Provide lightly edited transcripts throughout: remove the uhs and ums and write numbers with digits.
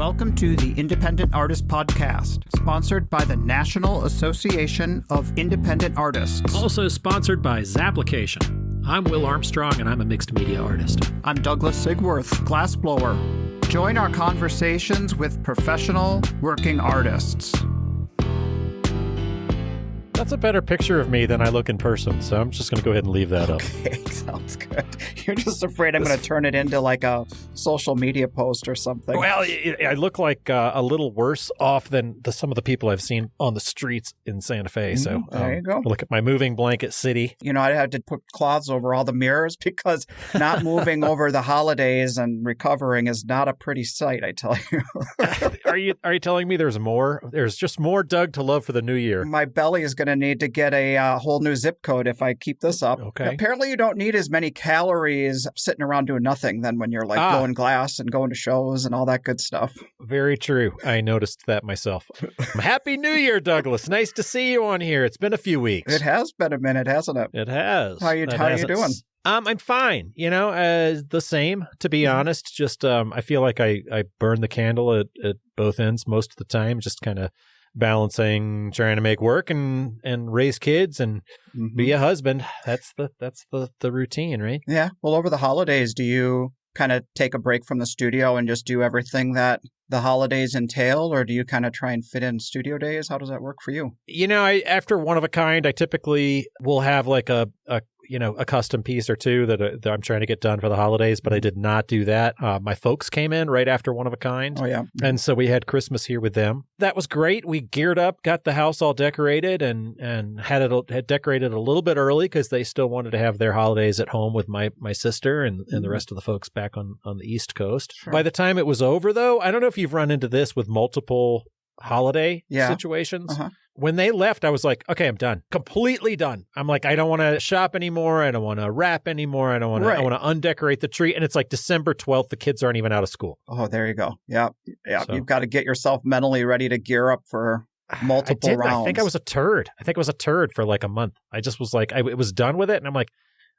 Welcome to the Independent Artist Podcast, sponsored by the National Association of Independent Artists. Also sponsored by Zapplication. I'm Will Armstrong, and I'm a mixed media artist. I'm Douglas Sigworth, glassblower. Join our conversations with professional working artists. That's a better picture of me than I look in person, so I'm just going to go ahead and leave that up. Okay, sounds good. You're just afraid I'm going to turn it into like a social media post or something. Well, I look like a little worse off than some of the people I've seen on the streets in Santa Fe. So there you go. Look at my moving blanket city. You know, I had to put cloths over all the mirrors because not moving over the holidays and recovering is not a pretty sight, I tell you. Are you telling me there's more? There's just more Doug to love for the new year. My belly is going to need to get a whole new zip code if I keep this up. Okay. Apparently, you don't need as many calories sitting around doing nothing than when you're like blowing glass and going to shows and all that good stuff. Very true. I noticed that myself. Happy New Year, Douglas. Nice to see you on here. It's been a few weeks. It has been a minute, hasn't it? It has. How are you doing? I'm fine. You know, the same, to be honest. Just I feel like I burn the candle at both ends most of the time, just kind of balancing trying to make work and raise kids and be a husband. That's the routine, right? Yeah. Well, over the holidays, do you kind of take a break from the studio and just do everything that the holidays entail, or do you kind of try and fit in studio days? How does that work for you? You know, after one of a kind, I typically will have like a custom piece or two that I'm trying to get done for the holidays, but I did not do that. My folks came in right after one of a kind. Oh, yeah. And so we had Christmas here with them. That was great. We geared up, got the house all decorated and had decorated a little bit early because they still wanted to have their holidays at home with my sister and the rest of the folks back on the East Coast. Sure. By the time it was over, though, I don't know if you've run into this with multiple holiday situations. When they left, I was like, okay, I'm done. Completely done. I'm like, I don't want to shop anymore. I don't want to wrap anymore. I want to undecorate the tree. And it's like December 12th. The kids aren't even out of school. Oh, there you go. Yeah. So, you've got to get yourself mentally ready to gear up for multiple rounds. I think I was a turd for like a month. I just was like, I was done with it. And I'm like,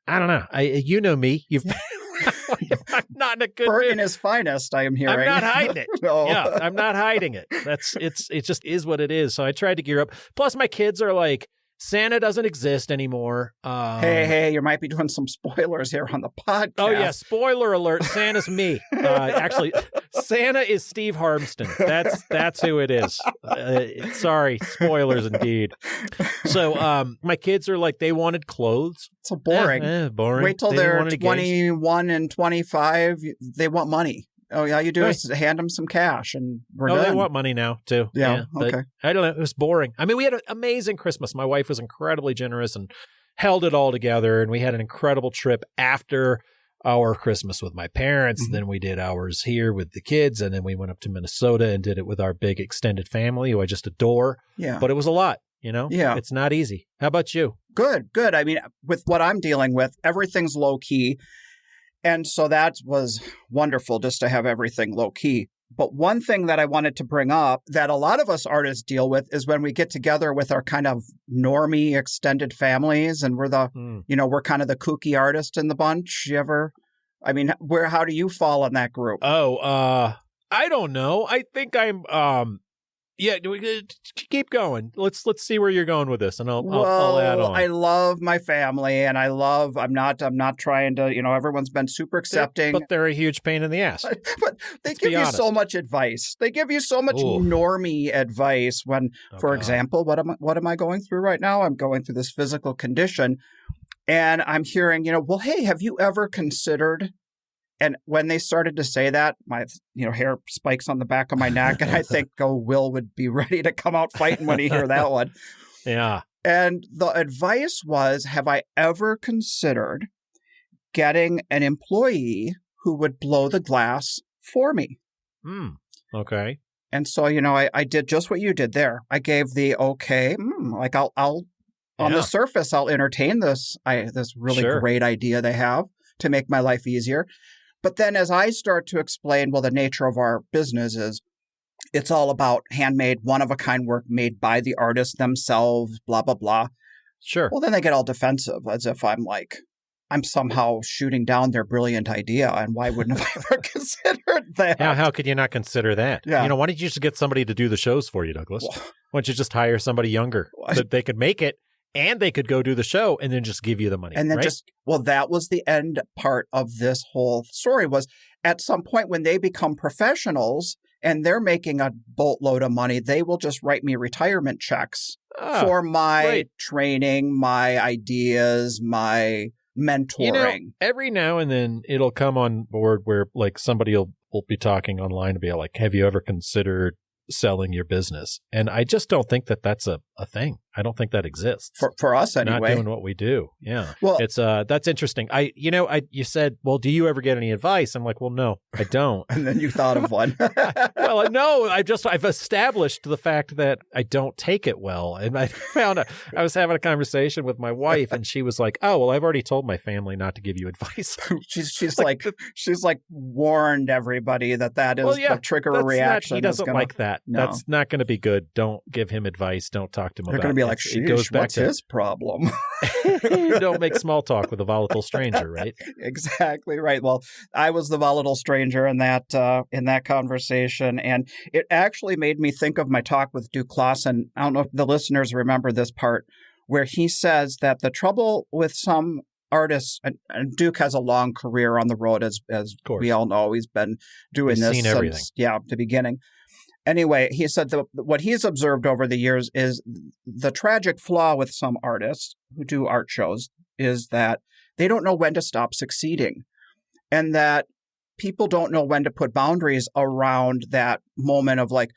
I don't know. You know me. I'm not in a good Bert in his finest, I am hearing. I'm not hiding it. No. Yeah, I'm not hiding it. It just is what it is. So I tried to gear up. Plus, my kids are like, Santa doesn't exist anymore. Hey, you might be doing some spoilers here on the podcast. Oh, yeah. Spoiler alert. Santa's me. Actually, Santa is Steve Harmston. That's who it is. Sorry. Spoilers indeed. So my kids are like, they wanted clothes. So boring. Boring. Wait till they're 21 and 25. They want money. Oh, yeah, you do is hand them some cash and we're done. They want money now, too. Yeah, okay. I don't know. It was boring. I mean, we had an amazing Christmas. My wife was incredibly generous and held it all together. And we had an incredible trip after our Christmas with my parents. Then we did ours here with the kids. And then we went up to Minnesota and did it with our big extended family, who I just adore. Yeah. But it was a lot, you know? Yeah. It's not easy. How about you? Good. I mean, with what I'm dealing with, everything's low key. And so that was wonderful just to have everything low key. But one thing that I wanted to bring up that a lot of us artists deal with is when we get together with our kind of normie extended families and we're we're kind of the kooky artist in the bunch. How do you fall in that group? Oh, I don't know. I think I'm, keep going. Let's see where you're going with this, and I'll add on. I love my family, and I'm not trying to. Everyone's been super accepting, but they're a huge pain in the ass. But they give you so much advice. They give you so much normie advice. When, for example, what am I going through right now? I'm going through this physical condition, and I'm hearing, well, hey, have you ever considered? And when they started to say that, my hair spikes on the back of my neck, and I think, Will would be ready to come out fighting when he hear that one. Yeah. And the advice was, have I ever considered getting an employee who would blow the glass for me? Okay. And so, I did just what you did there. I gave the okay, I'll on the surface, I'll entertain this really great idea they have to make my life easier. But then as I start to explain, the nature of our business is it's all about handmade, one-of-a-kind work made by the artists themselves, blah, blah, blah. Sure. Well, then they get all defensive as if I'm like I'm somehow shooting down their brilliant idea. And why wouldn't have I ever considered that? How could you not consider that? Yeah. Why don't you just get somebody to do the shows for you, Douglas? Why don't you just hire somebody younger so they could make it and they could go do the show and then just give you the money? And then right? that was the end part of this whole story was at some point when they become professionals and they're making a boatload of money, they will just write me retirement checks for my training, my ideas, my mentoring. Every now and then it'll come on board where like somebody will be talking online and be like, have you ever considered selling your business? And I just don't think that that's a thing. I don't think that exists for us anyway. Not doing what we do. Yeah. Well, it's that's interesting. You said, well, do you ever get any advice? I'm like, well, no, I don't. And then you thought of one. Well, no, I've established the fact that I don't take it well. And I I was having a conversation with my wife and she was like, oh, well, I've already told my family not to give you advice. she's like warned everybody that is the trigger reaction. He doesn't like that. No. That's not going to be good. Don't give him advice. Don't talk to him They're about going to be it. like, sheesh, what's his problem? Don't make small talk with a volatile stranger, right? Exactly right. Well, I was the volatile stranger in that conversation, and it actually made me think of my talk with Duke Clausen. I don't know if the listeners remember this part, where he says that the trouble with some artists, and Duke has a long career on the road, as we all know. He's been doing this since everything. The beginning. Anyway, he said that what he's observed over the years is the tragic flaw with some artists who do art shows is that they don't know when to stop succeeding, and that people don't know when to put boundaries around that moment of like,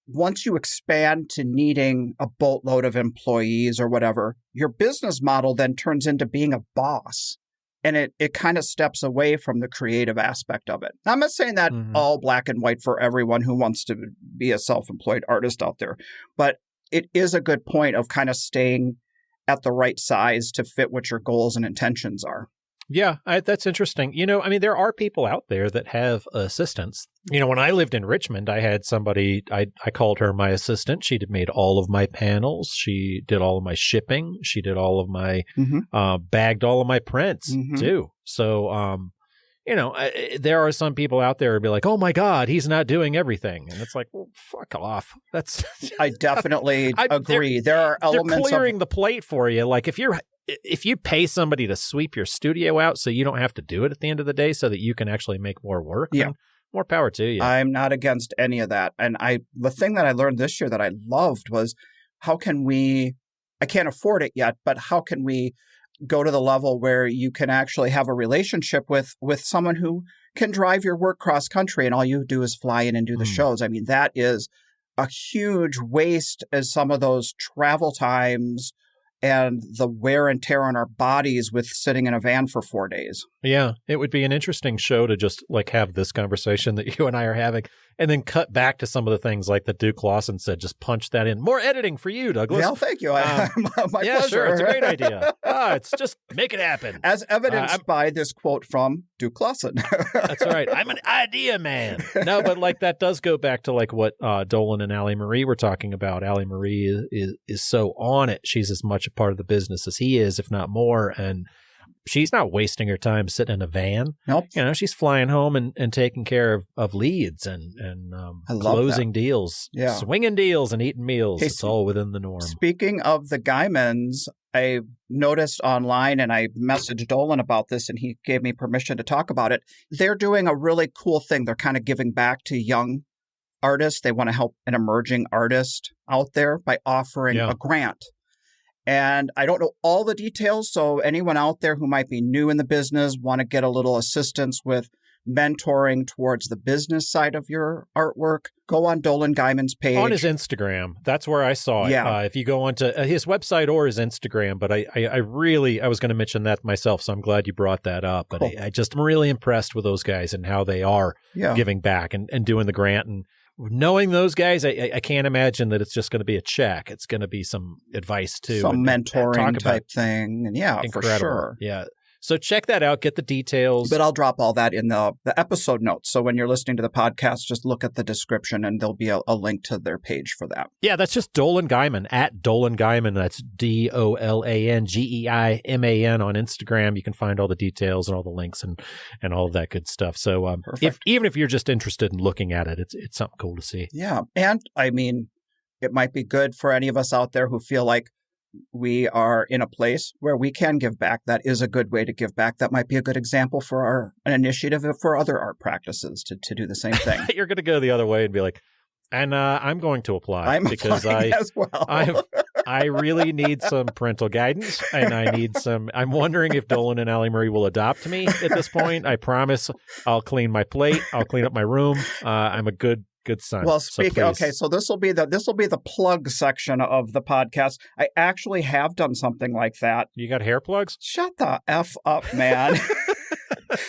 once you expand to needing a boatload of employees or whatever, your business model then turns into being a boss. And it kind of steps away from the creative aspect of it. I'm not saying that all black and white for everyone who wants to be a self-employed artist out there, but it is a good point of kind of staying at the right size to fit what your goals and intentions are. Yeah, that's interesting. There are people out there that have assistants. When I lived in Richmond, I had somebody, I called her my assistant. She made all of my panels. She did all of my shipping. She did all of my, bagged all of my prints too. So, there are some people out there who'd be like, oh my God, he's not doing everything. And it's like, well, fuck off. I definitely agree. There are elements they're clearing the plate for you. Like if you pay somebody to sweep your studio out so you don't have to do it at the end of the day so that you can actually make more work, then more power to you. I'm not against any of that. And the thing that I learned this year that I loved was I can't afford it yet, but how can we go to the level where you can actually have a relationship with someone who can drive your work cross country and all you do is fly in and do the shows. I mean, that is a huge waste as some of those travel times and the wear and tear on our bodies with sitting in a van for 4 days. Yeah, it would be an interesting show to just like have this conversation that you and I are having and then cut back to some of the things like that Duke Clausen said, just punch that in. More editing for you, Douglas. Well, thank you. My pleasure. Sure. It's a great idea. It's just make it happen. As evidenced by this quote from Duke Clausen. That's right. I'm an idea man. No, but like that does go back to like what Dolan and Allie Marie were talking about. Allie Marie is so on it. She's as much a part of the business as he is, if not more. And she's not wasting her time sitting in a van. Nope. She's flying home and taking care of leads and closing deals, swinging deals and eating meals. Hey, it's all within the norm. Speaking of the Guymans, I noticed online and I messaged Dolan about this and he gave me permission to talk about it. They're doing a really cool thing. They're kind of giving back to young artists. They want to help an emerging artist out there by offering a grant. And I don't know all the details, so anyone out there who might be new in the business, want to get a little assistance with mentoring towards the business side of your artwork, go on Dolan Guyman's page. On his Instagram. That's where I saw it. Yeah. If you go onto his website or his Instagram, but I was going to mention that myself, so I'm glad you brought that up. But I just am really impressed with those guys and how they are giving back and doing the grant. And knowing those guys, I can't imagine that it's just going to be a check. It's going to be some advice too. Some mentoring type thing. And incredible. For sure. Yeah. So check that out. Get the details. But I'll drop all that in the episode notes. So when you're listening to the podcast, just look at the description and there'll be a link to their page for that. Yeah, that's just Dolan Guyman, at Dolan Guyman. That's DOLANGEIMAN on Instagram. You can find all the details and all the links and all of that good stuff. So even if you're just interested in looking at it, it's something cool to see. Yeah. And I mean, it might be good for any of us out there who feel like we are in a place where we can give back. That is a good way to give back. That might be a good example for an initiative for other art practices to do the same thing. You're going to go the other way and be like, and I'm going to apply. I'm because as well. I really need some parental guidance, and I'm wondering if Dolan and Allie Marie will adopt me at this point. I promise I'll clean my plate. I'll clean up my room. I'm a good son. Well, so this will be the plug section of the podcast. I actually have done something like that. You got hair plugs? Shut the F up, man.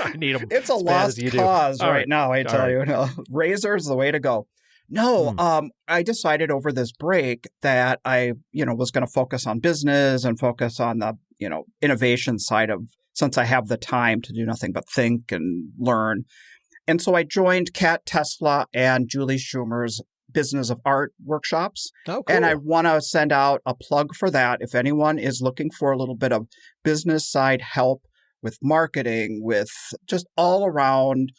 I need them. It's a lost cause right now, I tell you. No, razor's the way to go. No, I decided over this break that I, was going to focus on business and focus on the, innovation side of, since I have the time to do nothing but think and learn. And so I joined Kat Tesla and Julie Schumer's Business of Art workshops. Oh, cool. And I want to send out a plug for that. If anyone is looking for a little bit of business side help with marketing, with just all around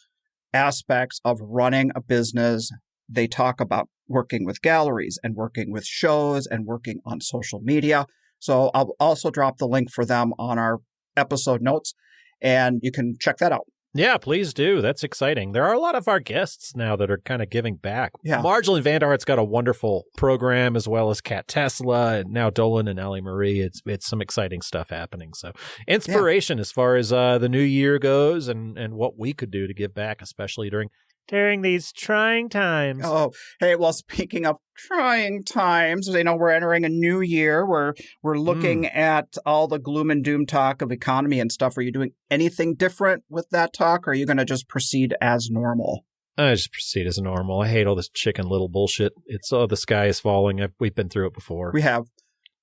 aspects of running a business, they talk about working with galleries and working with shows and working on social media. So I'll also drop the link for them on our episode notes, and you can check that out. Yeah, please do. That's exciting. There are a lot of our guests now that are kind of giving back. Yeah. Marjorie and Vanderhart's got a wonderful program, as well as Kat Tesla, and now Dolan and Allie Marie. It's some exciting stuff happening. So inspiration as far as the new year goes and what we could do to give back, especially during these trying times. Oh, hey, well, speaking of trying times, we're entering a new year. We're looking at all the gloom and doom talk of economy and stuff. Are you doing anything different with that talk, or are you going to just proceed as normal? I just proceed as normal. I hate all this Chicken Little bullshit. It's, the sky is falling. We've been through it before. We have.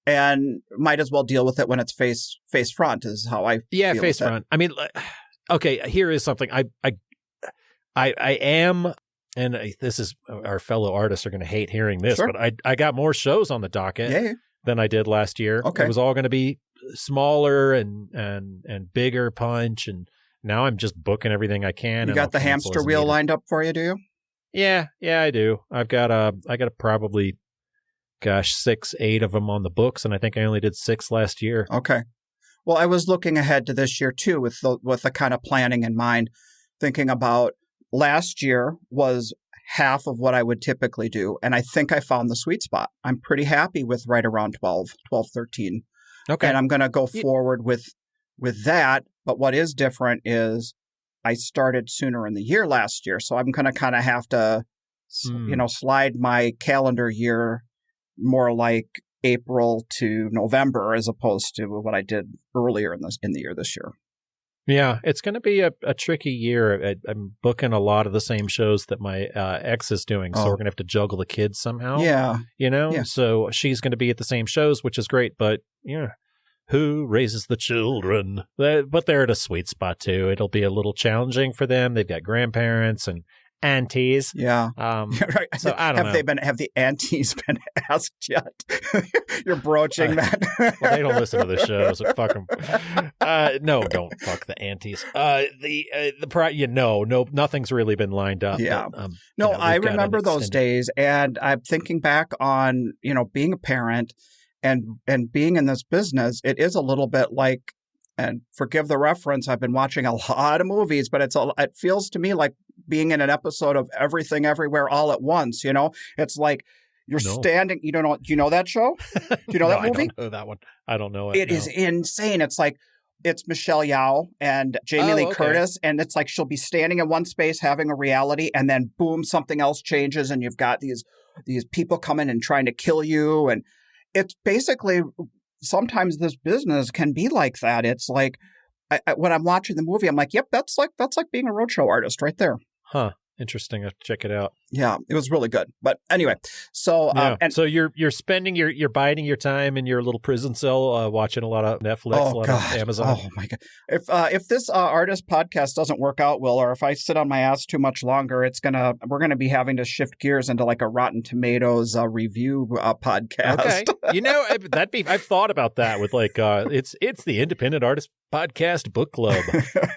And might as well deal with it when it's face front is how I feel face front. I mean, okay, here is something. I am, and this is, our fellow artists are going to hate hearing this, Sure. but I got more shows on the docket than I did last year. Okay. It was all going to be smaller and bigger punch, and now I'm just booking everything I can. You got the hamster wheel lined up for you, do you? Yeah, I do. I got probably, 6-8 of them on the books, and I think I only did 6 last year. Okay. Well, I was looking ahead to this year too, with the kind of planning in mind, thinking about last year was half of what I would typically do. And I think I found the sweet spot. I'm pretty happy with right around 12, 13. Okay. And I'm going to go forward with that. But what is different is I started sooner in the year last year. So I'm going to kind of have to, slide my calendar year more like April to November as opposed to what I did earlier in the year this year. Yeah, it's going to be a tricky year. I'm booking a lot of the same shows that my ex is doing, so we're going to have to juggle the kids somehow. Yeah. Yeah. So she's going to be at the same shows, which is great, but who raises the children? But they're at a sweet spot too. It'll be a little challenging for them. They've got grandparents and aunties. Yeah. Right. So I don't know. Have the aunties been asked yet? You're broaching that. Well, they don't listen to the shows. So fuck them. No, don't fuck the aunties. Nothing's really been lined up. Yeah. But, I remember those days, and I'm thinking back on, being a parent and being in this business. It is a little bit like, and forgive the reference, I've been watching a lot of movies, but it feels to me like being in an episode of Everything Everywhere All at Once. It's like you're standing. You don't know? Do you know that show? Do you know that movie? I don't know that one. I don't know it. It is insane. It's like it's Michelle Yeoh and Jamie Lee Curtis, and it's like she'll be standing in one space having a reality, and then boom, something else changes, and you've got these people coming and trying to kill you, and it's basically. Sometimes this business can be like that. It's like when I'm watching the movie, I'm like, yep, that's like being a roadshow artist right there. Huh. Interesting. I'll check it out. Yeah, it was really good. But anyway, so so you're spending you're biding your time in your little prison cell, watching a lot of Netflix, a lot of Amazon. Oh my God! If this artist podcast doesn't work out, Will, or if I sit on my ass too much longer, we're gonna be having to shift gears into like a Rotten Tomatoes review podcast. Okay, I've thought about that with like it's the Independent Artist Podcast Book Club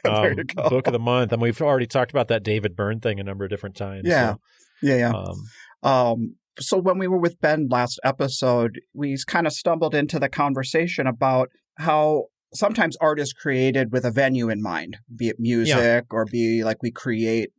There you go. Book of the Month, and we've already talked about that David Byrne thing a number of different times. Yeah. So. Yeah. So when we were with Ben last episode, we kind of stumbled into the conversation about how sometimes art is created with a venue in mind, be it music or be like we create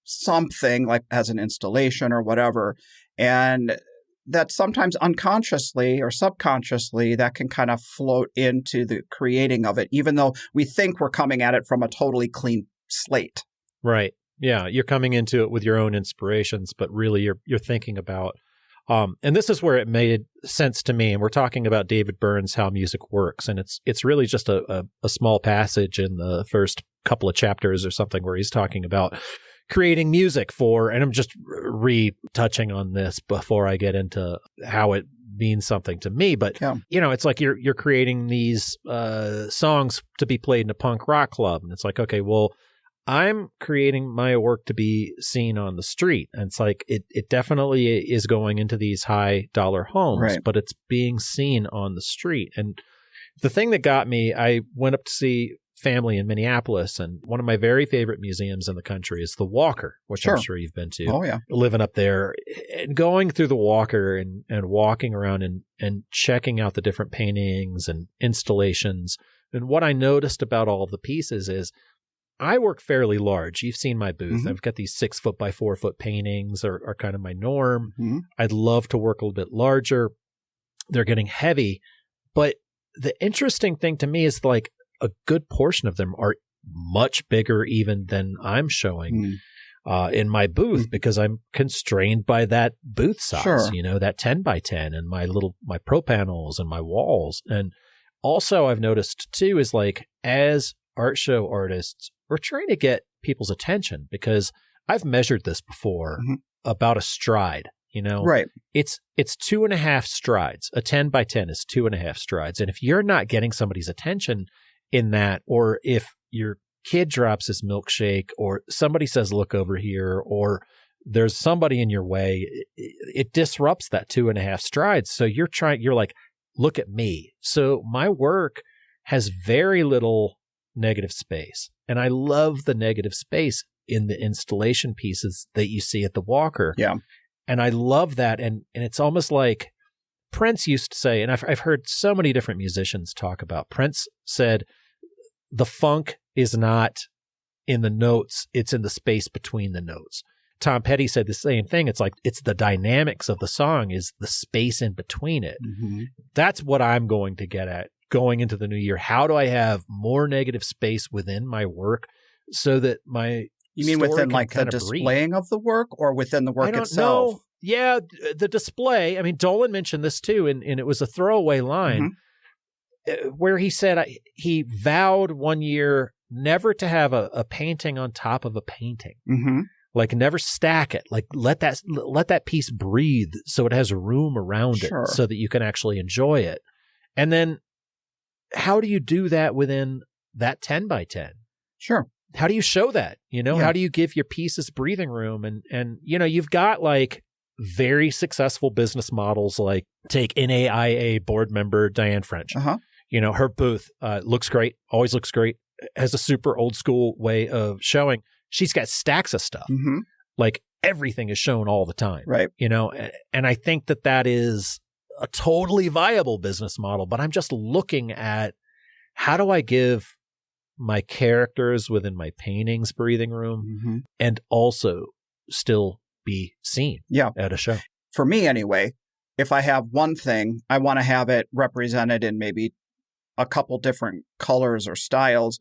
something like as an installation or whatever. And that sometimes unconsciously or subconsciously that can kind of float into the creating of it, even though we think we're coming at it from a totally clean slate. Right. Yeah, you're coming into it with your own inspirations, but really you're thinking about, and this is where it made sense to me. And we're talking about David Byrne's How Music Works, and it's really just a small passage in the first couple of chapters or something where he's talking about creating music for, and I'm just retouching on this before I get into how it means something to me, but it's like you're creating these songs to be played in a punk rock club, and it's like, okay, well, I'm creating my work to be seen on the street. And it's like, it definitely is going into these high dollar homes, right, but it's being seen on the street. And the thing that got me, I went up to see family in Minneapolis, and one of my very favorite museums in the country is the Walker, which I'm sure you've been to. Oh, yeah. Living up there and going through the Walker and walking around and checking out the different paintings and installations. And what I noticed about all of the pieces is I work fairly large. You've seen my booth. Mm-hmm. I've got these 6 foot by 4 foot paintings are kind of my norm. Mm-hmm. I'd love to work a little bit larger. They're getting heavy. But the interesting thing to me is like a good portion of them are much bigger even than I'm showing in my booth because I'm constrained by that booth size, that 10 by 10 and my pro panels and my walls. And also I've noticed too is like as art show artists, we're trying to get people's attention because I've measured this before about a stride, Right. It's 2.5 strides. A 10 by 10 is 2.5 strides. And if you're not getting somebody's attention in that, or if your kid drops his milkshake or somebody says, look over here, or there's somebody in your way, it disrupts that 2.5 strides. So you're like, look at me. So my work has very little negative space. And I love the negative space in the installation pieces that you see at the Walker. Yeah. And I love that. And it's almost like Prince used to say, and I've heard so many different musicians talk about, Prince said, the funk is not in the notes, it's in the space between the notes. Tom Petty said the same thing. It's like, it's the dynamics of the song is the space in between it. Mm-hmm. That's what I'm going to get at going into the new year. How do I have more negative space within my work so that my You mean within like the displaying of the work or within the work itself? Know. Yeah, the display. I mean, Dolan mentioned this too, and it was a throwaway line where he said he vowed one year never to have a painting on top of a painting. Mm-hmm. Like never stack it. Like let that piece breathe so it has room around it so that you can actually enjoy it. And then how do you do that within that 10 by 10? Sure. How do you show that? How do you give your pieces breathing room? And you've got like very successful business models, like take NAIA board member Diane French. Her booth looks great, always looks great, has a super old school way of showing. She's got stacks of stuff. Mm-hmm. Like everything is shown all the time. Right. And I think that is a totally viable business model, but I'm just looking at how do I give my characters within my paintings breathing room and also still be seen at a show. For me anyway, if I have one thing, I want to have it represented in maybe a couple different colors or styles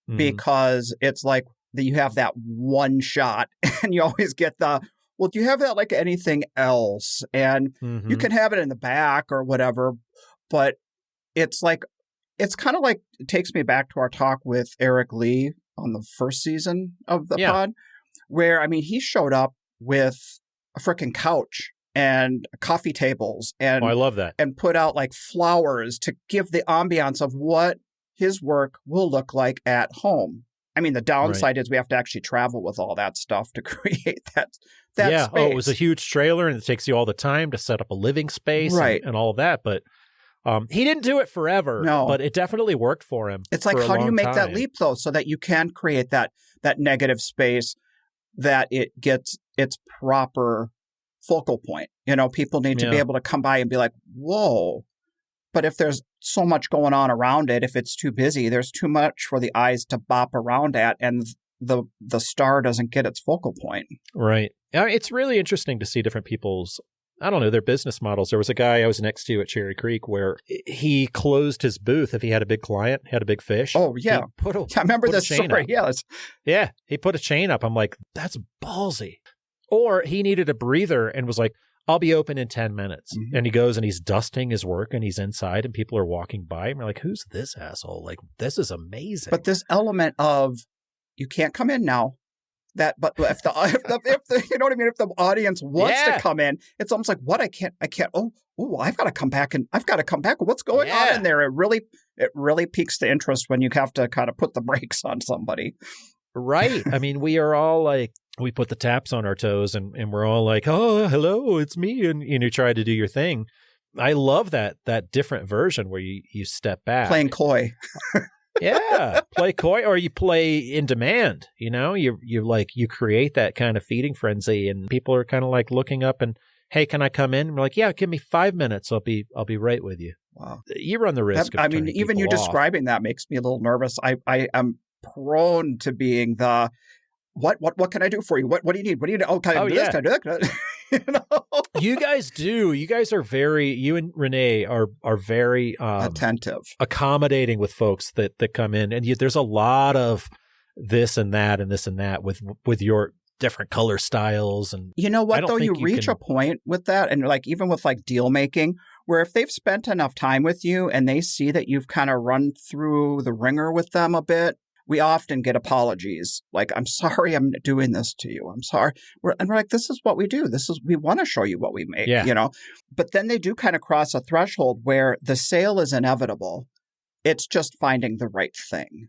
because it's like that you have that one shot and you always get well, do you have that like anything else? And you can have it in the back or whatever, but it's like, it's kind of like, it takes me back to our talk with Eric Lee on the first season of the pod, where, I mean, he showed up with a freaking couch and coffee tables and I love that. And put out like flowers to give the ambiance of what his work will look like at home. I mean, the downside is we have to actually travel with all that stuff to create that space. Oh, it was a huge trailer, and it takes you all the time to set up a living space and all of that. But he didn't do it forever, but it definitely worked for him. It's like, how do you make that leap, though, so that you can create that negative space, that it gets its proper focal point? You know, people need to be able to come by and be like, whoa. But if there's so much going on around it, if it's too busy, there's too much for the eyes to bop around at, and the star doesn't get its focal point. Right. It's really interesting to see different people's, I don't know, their business models. There was a guy I was next to at Cherry Creek where he closed his booth if he had a big client, had a big fish. Oh, yeah. I remember this story. Yeah. He put a chain up. I'm like, that's ballsy. Or he needed a breather and was like, I'll be open in 10 minutes. Mm-hmm. And he goes and he's dusting his work and he's inside and people are walking by and we're like, who's this asshole? Like, this is amazing. But this element of, you can't come in now. But if the you know what I mean? If the audience wants to come in, it's almost like, what? I can't. Oh, I've got to come back What's going on in there? It really piques the interest when you have to kind of put the brakes on somebody. Right. I mean, we are all like, we put the taps on our toes and we're all like, oh, hello, it's me. And you try to do your thing. I love that different version where you step back. Playing coy. Yeah. Play coy, or you play in demand. You know, you create that kind of feeding frenzy and people are kind of like looking up and, hey, can I come in? And we're like, yeah, give me 5 minutes. I'll be right with you. Wow. You run the risk of even you describing that makes me a little nervous. I am prone to being the, what can I do for you? What do you need? What do you need? Oh, can I do this? Can I do that? You know? You guys do. You guys are you and Renee are very attentive, accommodating with folks that come in. And there's a lot of this and that and this and that with your different color styles. And you know what, though, you reach a point with that. And like, even with like deal making, where if they've spent enough time with you and they see that you've kind of run through the ringer with them a bit, we often get apologies. Like, I'm sorry I'm doing this to you. I'm sorry. We're like, this is what we do. We want to show you what we make, you know? But then they do kind of cross a threshold where the sale is inevitable. It's just finding the right thing.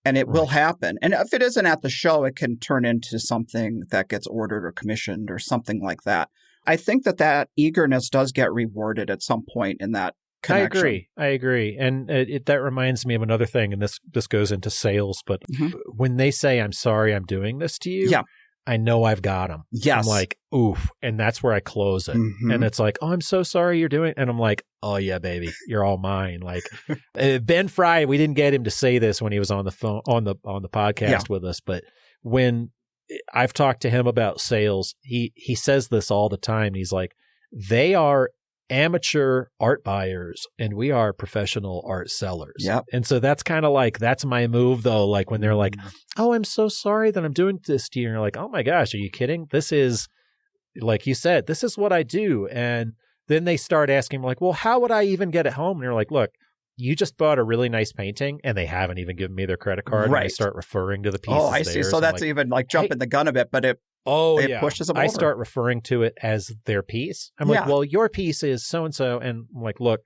And it will happen. And if it isn't at the show, it can turn into something that gets ordered or commissioned or something like that. I think that eagerness does get rewarded at some point in that connection. I agree. And that reminds me of another thing, and this goes into sales, but when they say, I'm sorry I'm doing this to you, I know I've got them. Yes. I'm like, oof. And that's where I close it. Mm-hmm. And it's like, oh, I'm so sorry you're doing it. And I'm like, oh, yeah, baby, you're all mine. Like Ben Fry, we didn't get him to say this when he was on the phone, on the podcast with us, but when I've talked to him about sales, he says this all the time. He's like, they are amateur art buyers and we are professional art sellers. Yep. And so that's kind of like, that's my move though. Like when they're like, oh, I'm so sorry that I'm doing this to you. And you're like, oh my gosh, are you kidding? This is, like you said, this is what I do. And then they start asking like, well, how would I even get it home? And you're like, look, you just bought a really nice painting and they haven't even given me their credit card. Right. And they start referring to the pieces. Oh, I see. So that's like, even like jumping the gun a bit, but it pushes them over. I start referring to it as their piece. I'm like, well, your piece is so-and-so. And I'm like, look,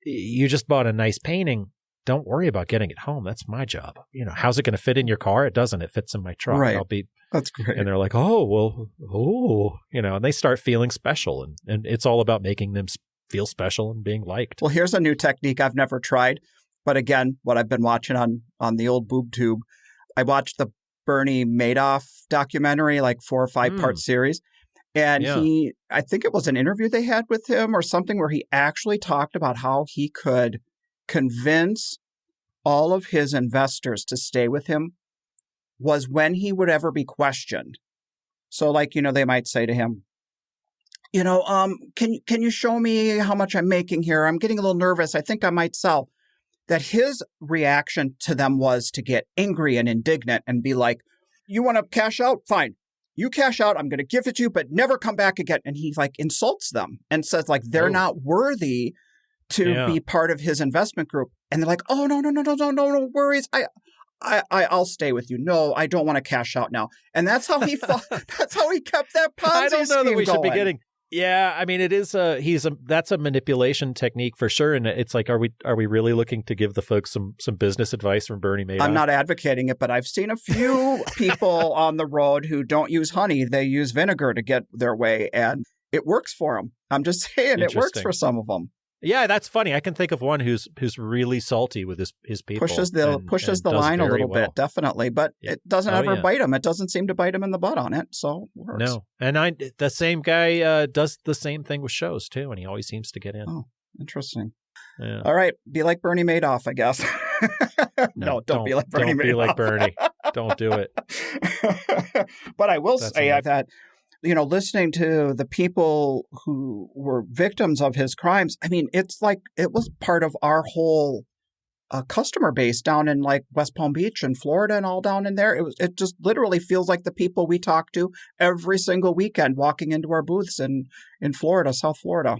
you just bought a nice painting. Don't worry about getting it home. That's my job. You know, how's it going to fit in your car? It doesn't. It fits in my truck. Right. That's great. And they're like, you know, and they start feeling special. And it's all about making them feel special and being liked. Well, here's a new technique I've never tried. But again, what I've been watching on the old boob tube, I watched the Bernie Madoff documentary, like 4 or 5 part series. And I think it was an interview they had with him or something where he actually talked about how he could convince all of his investors to stay with him was when he would ever be questioned. So like, you know, they might say to him, you know, can you show me how much I'm making here? I'm getting a little nervous. I think I might sell. That his reaction to them was to get angry and indignant and be like, you want to cash out? Fine. You cash out. I'm going to give it to you, but never come back again. And he like insults them and says like, they're not worthy to be part of his investment group. And they're like, oh, no worries. I'll stay with you. No, I don't want to cash out now. And that's how he that's how he kept that Ponzi I don't know that we scheme should be going. getting. Yeah, I mean, it is that's a manipulation technique for sure. And it's like, are we really looking to give the folks some business advice from Bernie Madoff? I'm not advocating it, but I've seen a few people on the road who don't use honey. They use vinegar to get their way, and it works for them. I'm just saying it works for some of them. Yeah, that's funny. I can think of one who's really salty with his people. Pushes the line a little bit, definitely, but it doesn't ever bite him. It doesn't seem to bite him in the butt on it, so it works. No, and the same guy does the same thing with shows too, and he always seems to get in. Oh, interesting. Yeah. All right, be like Bernie Madoff, I guess. No, don't be like Bernie Madoff. Don't be like Bernie. Don't do it. But I will say that, listening to the people who were victims of his crimes, I mean, it's like it was part of our whole customer base down in like West Palm Beach and Florida and all down in there. It just literally feels like the people we talk to every single weekend walking into our booths in Florida, South Florida.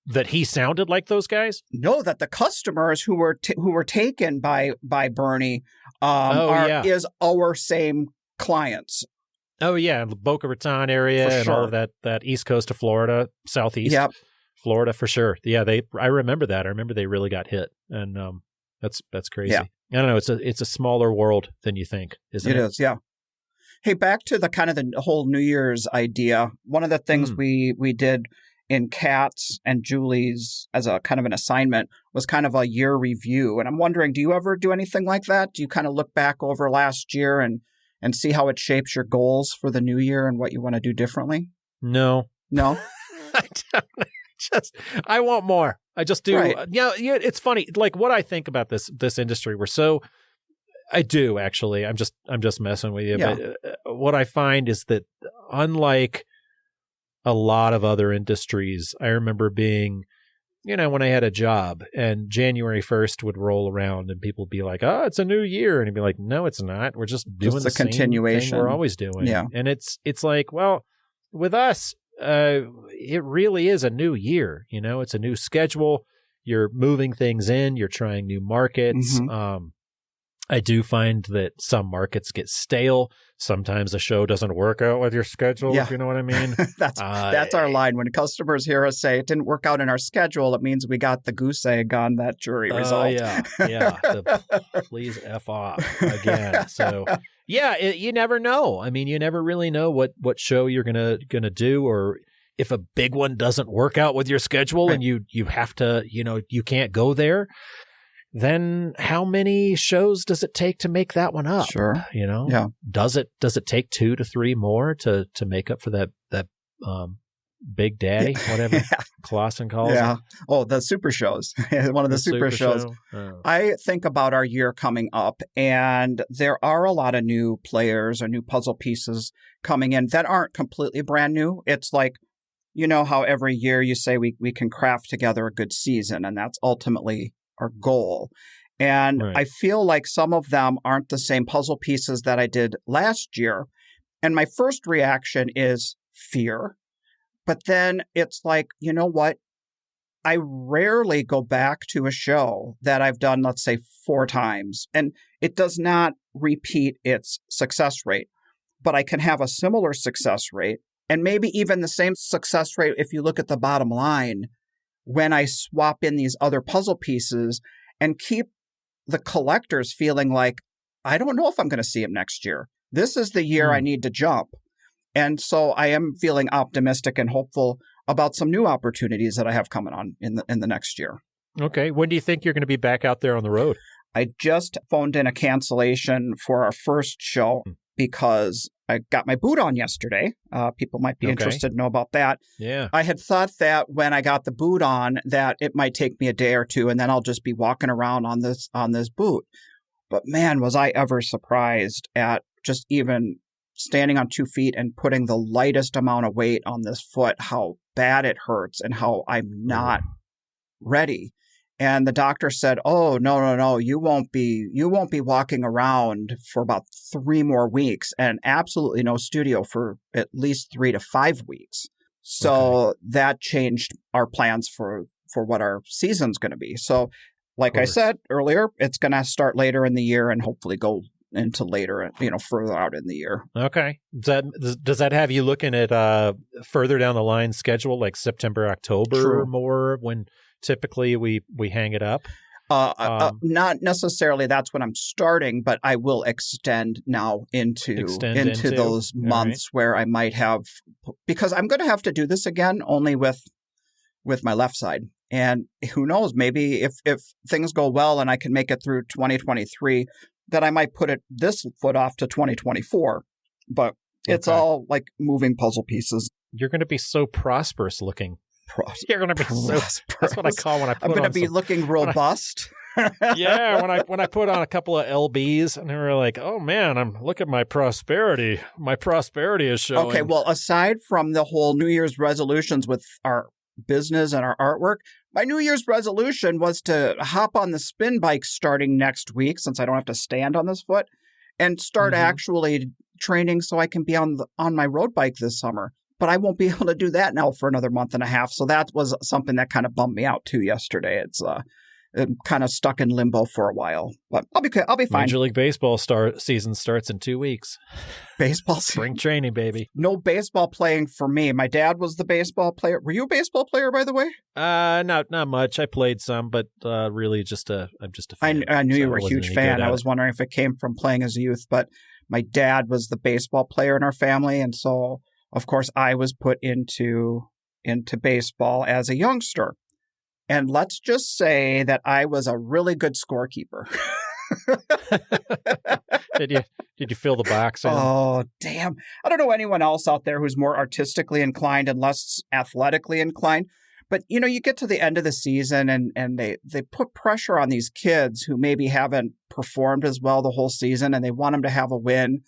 That he sounded like those guys? No, that the customers who were taken by Bernie is our same clients. Oh, yeah, the Boca Raton area and all of that east coast of Florida, southeast Florida for sure. Yeah, I remember that. I remember they really got hit, and that's crazy. Yeah. I don't know. It's a smaller world than you think, isn't it? It is, yeah. Hey, back to the kind of the whole New Year's idea. One of the things we did in Kat's and Julie's as a kind of an assignment was kind of a year review. And I'm wondering, do you ever do anything like that? Do you kind of look back over last year and see how it shapes your goals for the new year and what you want to do differently? No. I don't. I want more. I just do. Right. It's funny. Like what I think about this industry, I do actually. I'm just messing with you. Yeah. But what I find is that unlike a lot of other industries, I remember being, when I had a job and January 1st would roll around and people would be like, oh, it's a new year. And I'd be like, no, it's not. We're just doing the continuation same thing we're always doing. Yeah. And it's like, well, with us, it really is a new year. It's a new schedule. You're moving things in. You're trying new markets. Mm-hmm. I do find that some markets get stale. Sometimes a show doesn't work out with your schedule, if you know what I mean. That's our line. When customers hear us say it didn't work out in our schedule, it means we got the goose egg on that jury result. Yeah. Please F off again. So, you never know. I mean, you never really know what show you're gonna do, or if a big one doesn't work out with your schedule, right, and you have to, you can't go there. Then how many shows does it take to make that one up? Sure. Yeah. Does it take 2 to 3 more to make up for that Big Daddy, whatever Clausen calls it? Oh, the super shows. One of the super shows. Oh. I think about our year coming up, and there are a lot of new players or new puzzle pieces coming in that aren't completely brand new. It's like, how every year you say we can craft together a good season, and that's ultimately our goal. And right. I feel like some of them aren't the same puzzle pieces that I did last year. And my first reaction is fear. But then it's like, you know what? I rarely go back to a show that I've done, let's say, 4 times, and it does not repeat its success rate. But I can have a similar success rate, and maybe even the same success rate if you look at the bottom line, when I swap in these other puzzle pieces and keep the collectors feeling like, I don't know if I'm going to see him next year. This is the year I need to jump. And so I am feeling optimistic and hopeful about some new opportunities that I have coming on in the next year. Okay. When do you think you're going to be back out there on the road? I just phoned in a cancellation for our first show because I got my boot on yesterday. People might be interested to know about that. Yeah. I had thought that when I got the boot on that it might take me a day or two and then I'll just be walking around on this boot. But man, was I ever surprised at just even standing on 2 feet and putting the lightest amount of weight on this foot, how bad it hurts and how I'm not ready. And the doctor said, oh, no, you won't be walking around for about 3 more weeks and absolutely no studio for at least 3 to 5 weeks. So that changed our plans for what our season's going to be. So like I said earlier, it's going to start later in the year and hopefully go into later, further out in the year. Okay. Does that have you looking at further down the line schedule, like September, October, more when typically we hang it up? Not necessarily that's when I'm starting, but I will extend now into those months where I might have, because I'm going to have to do this again only with my left side. And who knows, maybe if things go well and I can make it through 2023, then I might put this foot off to 2024. But it's all like moving puzzle pieces. You're going to be so prosperous looking. You're going to be so. That's what I call when I put on. I'm going to be looking robust. Yeah, when I put on a couple of LBs and they were like, "Oh man, look at my prosperity. My prosperity is showing." Okay, well, aside from the whole New Year's resolutions with our business and our artwork, my New Year's resolution was to hop on the spin bike starting next week, since I don't have to stand on this foot, and start actually training so I can be on my road bike this summer. But I won't be able to do that now for another month and a half. So that was something that kind of bummed me out too yesterday. It's kind of stuck in limbo for a while, but I'll be fine. Major League Baseball season starts in 2 weeks. Baseball spring training, baby. No baseball playing for me. My dad was the baseball player. Were you a baseball player, by the way? Not much. I played some, but really I'm just a fan. I knew you were a huge fan. I was wondering if it came from playing as a youth, but my dad was the baseball player in our family, and so of course I was put into baseball as a youngster. And let's just say that I was a really good scorekeeper. Did you fill the box in? Oh, damn. I don't know anyone else out there who's more artistically inclined and less athletically inclined. But, you get to the end of the season and they put pressure on these kids who maybe haven't performed as well the whole season, and they want them to have a win.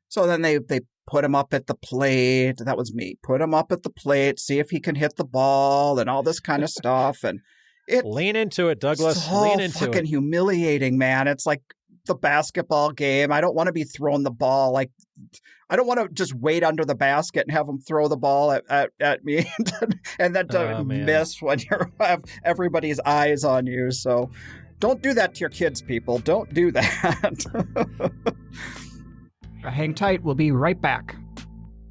So then they put him up at the plate. That was me. Put him up at the plate, see if he can hit the ball and all this kind of stuff. And lean into it, Douglas. So lean into fucking humiliating, man. It's like the basketball game. I don't want to be throwing the ball. Like, I don't want to just wait under the basket and have them throw the ball at me and then to miss when you have everybody's eyes on you. So don't do that to your kids, people. Don't do that. Hang tight. We'll be right back.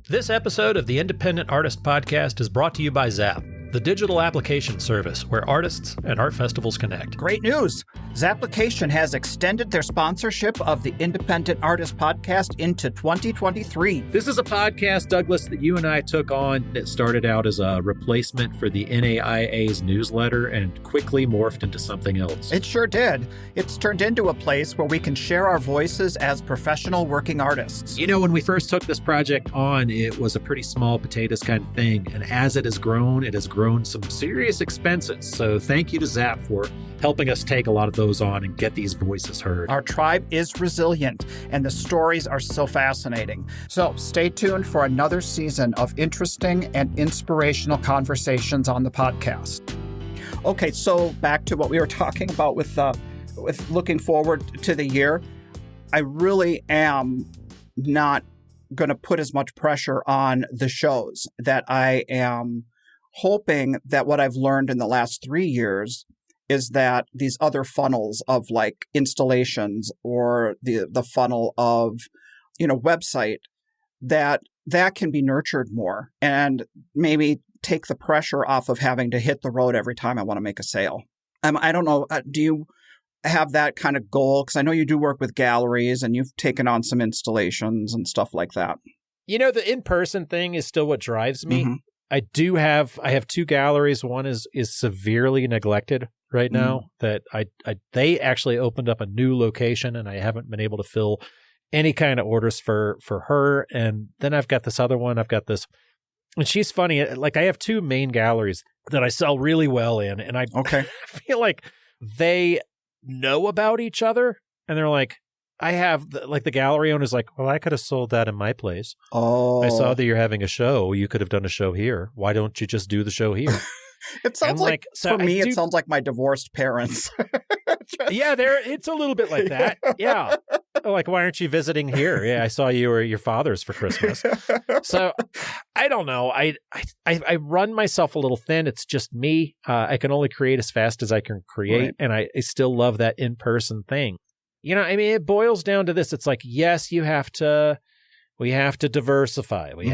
This episode of the Independent Artist Podcast is brought to you by Zap, the digital application service where artists and art festivals connect. Great news! Zapplication has extended their sponsorship of the Independent Artist Podcast into 2023. This is a podcast, Douglas, that you and I took on that started out as a replacement for the NAIA's newsletter and quickly morphed into something else. It sure did. It's turned into a place where we can share our voices as professional working artists. When we first took this project on, it was a pretty small potatoes kind of thing. And as it has grown some serious expenses. So thank you to Zap for helping us take a lot of those on and get these voices heard. Our tribe is resilient, and the stories are so fascinating. So stay tuned for another season of interesting and inspirational conversations on the podcast. Okay, so back to what we were talking about with looking forward to the year. I really am not going to put as much pressure on the shows. That I am hoping that what I've learned in the last 3 years is that these other funnels of like installations or the funnel of, website, that can be nurtured more and maybe take the pressure off of having to hit the road every time I want to make a sale. I don't know. Do you have that kind of goal? Because I know you do work with galleries and you've taken on some installations and stuff like that. The in-person thing is still what drives me. Mm-hmm. I have 2 galleries. One is severely neglected right now that they actually opened up a new location and I haven't been able to fill any kind of orders for her. And then I've got this other one. And she's funny. Like I have 2 main galleries that I sell really well in. And I feel like they know about each other and they're like, I have, the gallery owner's like, well, I could have sold that in my place. Oh. I saw that you're having a show. You could have done a show here. Why don't you just do the show here? It sounds it sounds like my divorced parents. Yeah, it's a little bit like that. Yeah. Like, why aren't you visiting here? Yeah, I saw you were at your father's for Christmas. So I don't know. I run myself a little thin. It's just me. I can only create as fast as I can create. Right. And I still love that in-person thing. You know, I mean, it boils down to this. It's like, yes, we have to diversify. We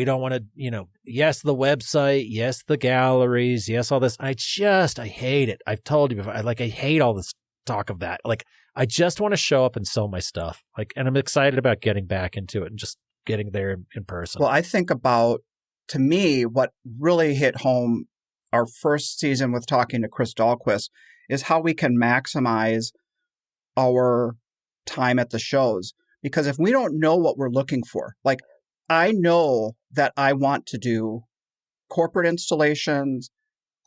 don't want to, yes, the website, yes, the galleries, yes, all this. I hate it. I've told you before, I hate all this talk of that. Like, I just want to show up and sell my stuff. Like, and I'm excited about getting back into it and just getting there in person. Well, I think about, to me, what really hit home our first season with talking to Chris Dahlquist is how we can maximize our time at the shows. Because if we don't know what we're looking for, like, I know that I want to do corporate installations,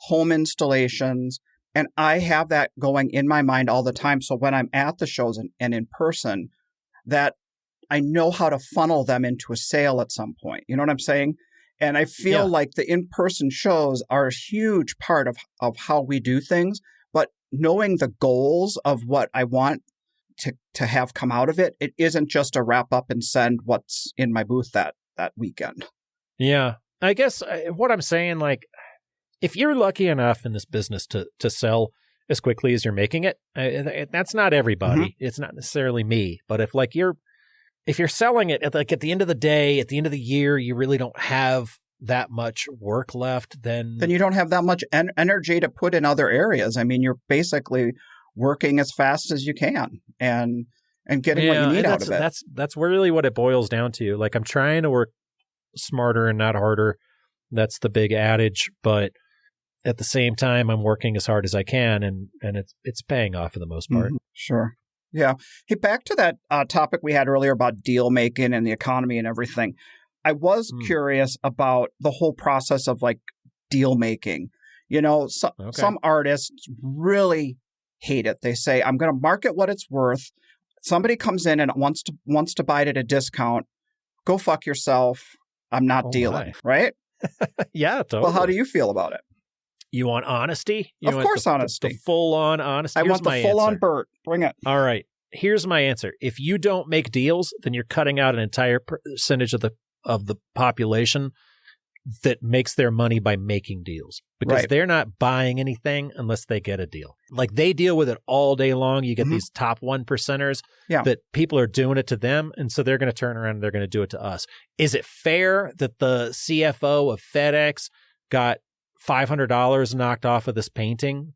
home installations, and I have that going in my mind all the time. So when I'm at the shows and in person, that I know how to funnel them into a sale at some point. You know what I'm saying? And I feel like the in-person shows are a huge part of how we do things. But knowing the goals of what I want to have come out of it, it isn't just a wrap up and send what's in my booth that weekend. Yeah. I guess what I'm saying, like, if you're lucky enough in this business to sell as quickly as you're making it, that's not everybody. Mm-hmm. It's not necessarily me. But if you're selling it at the end of the day, at the end of the year, you really don't have that much work left, then you don't have that much energy to put in other areas. I mean, you're basically working as fast as you can and getting what you need out of it. That's really what it boils down to. Like, I'm trying to work smarter and not harder. That's the big adage. But at the same time, I'm working as hard as I can, and it's paying off for the most part. Mm-hmm. Sure. Yeah. Hey, back to that topic we had earlier about deal making and the economy and everything. I was curious about the whole process of, like, deal making. Some artists really hate it. They say, I'm going to market what it's worth. Somebody comes in and wants to buy it at a discount. Go fuck yourself. I'm not dealing. Right? Yeah, totally. Well, how do you feel about it? You want honesty? Of course, honesty. The full-on honesty. I want the full-on Bert. Bring it. All right. Here's my answer. If you don't make deals, then you're cutting out an entire percentage of the population that makes their money by making deals, because they're not buying anything unless they get a deal. Like, they deal with it all day long. You get these top 1%ers that people are doing it to them. And so they're going to turn around and they're going to do it to us. Is it fair that the CFO of FedEx got $500 knocked off of this painting?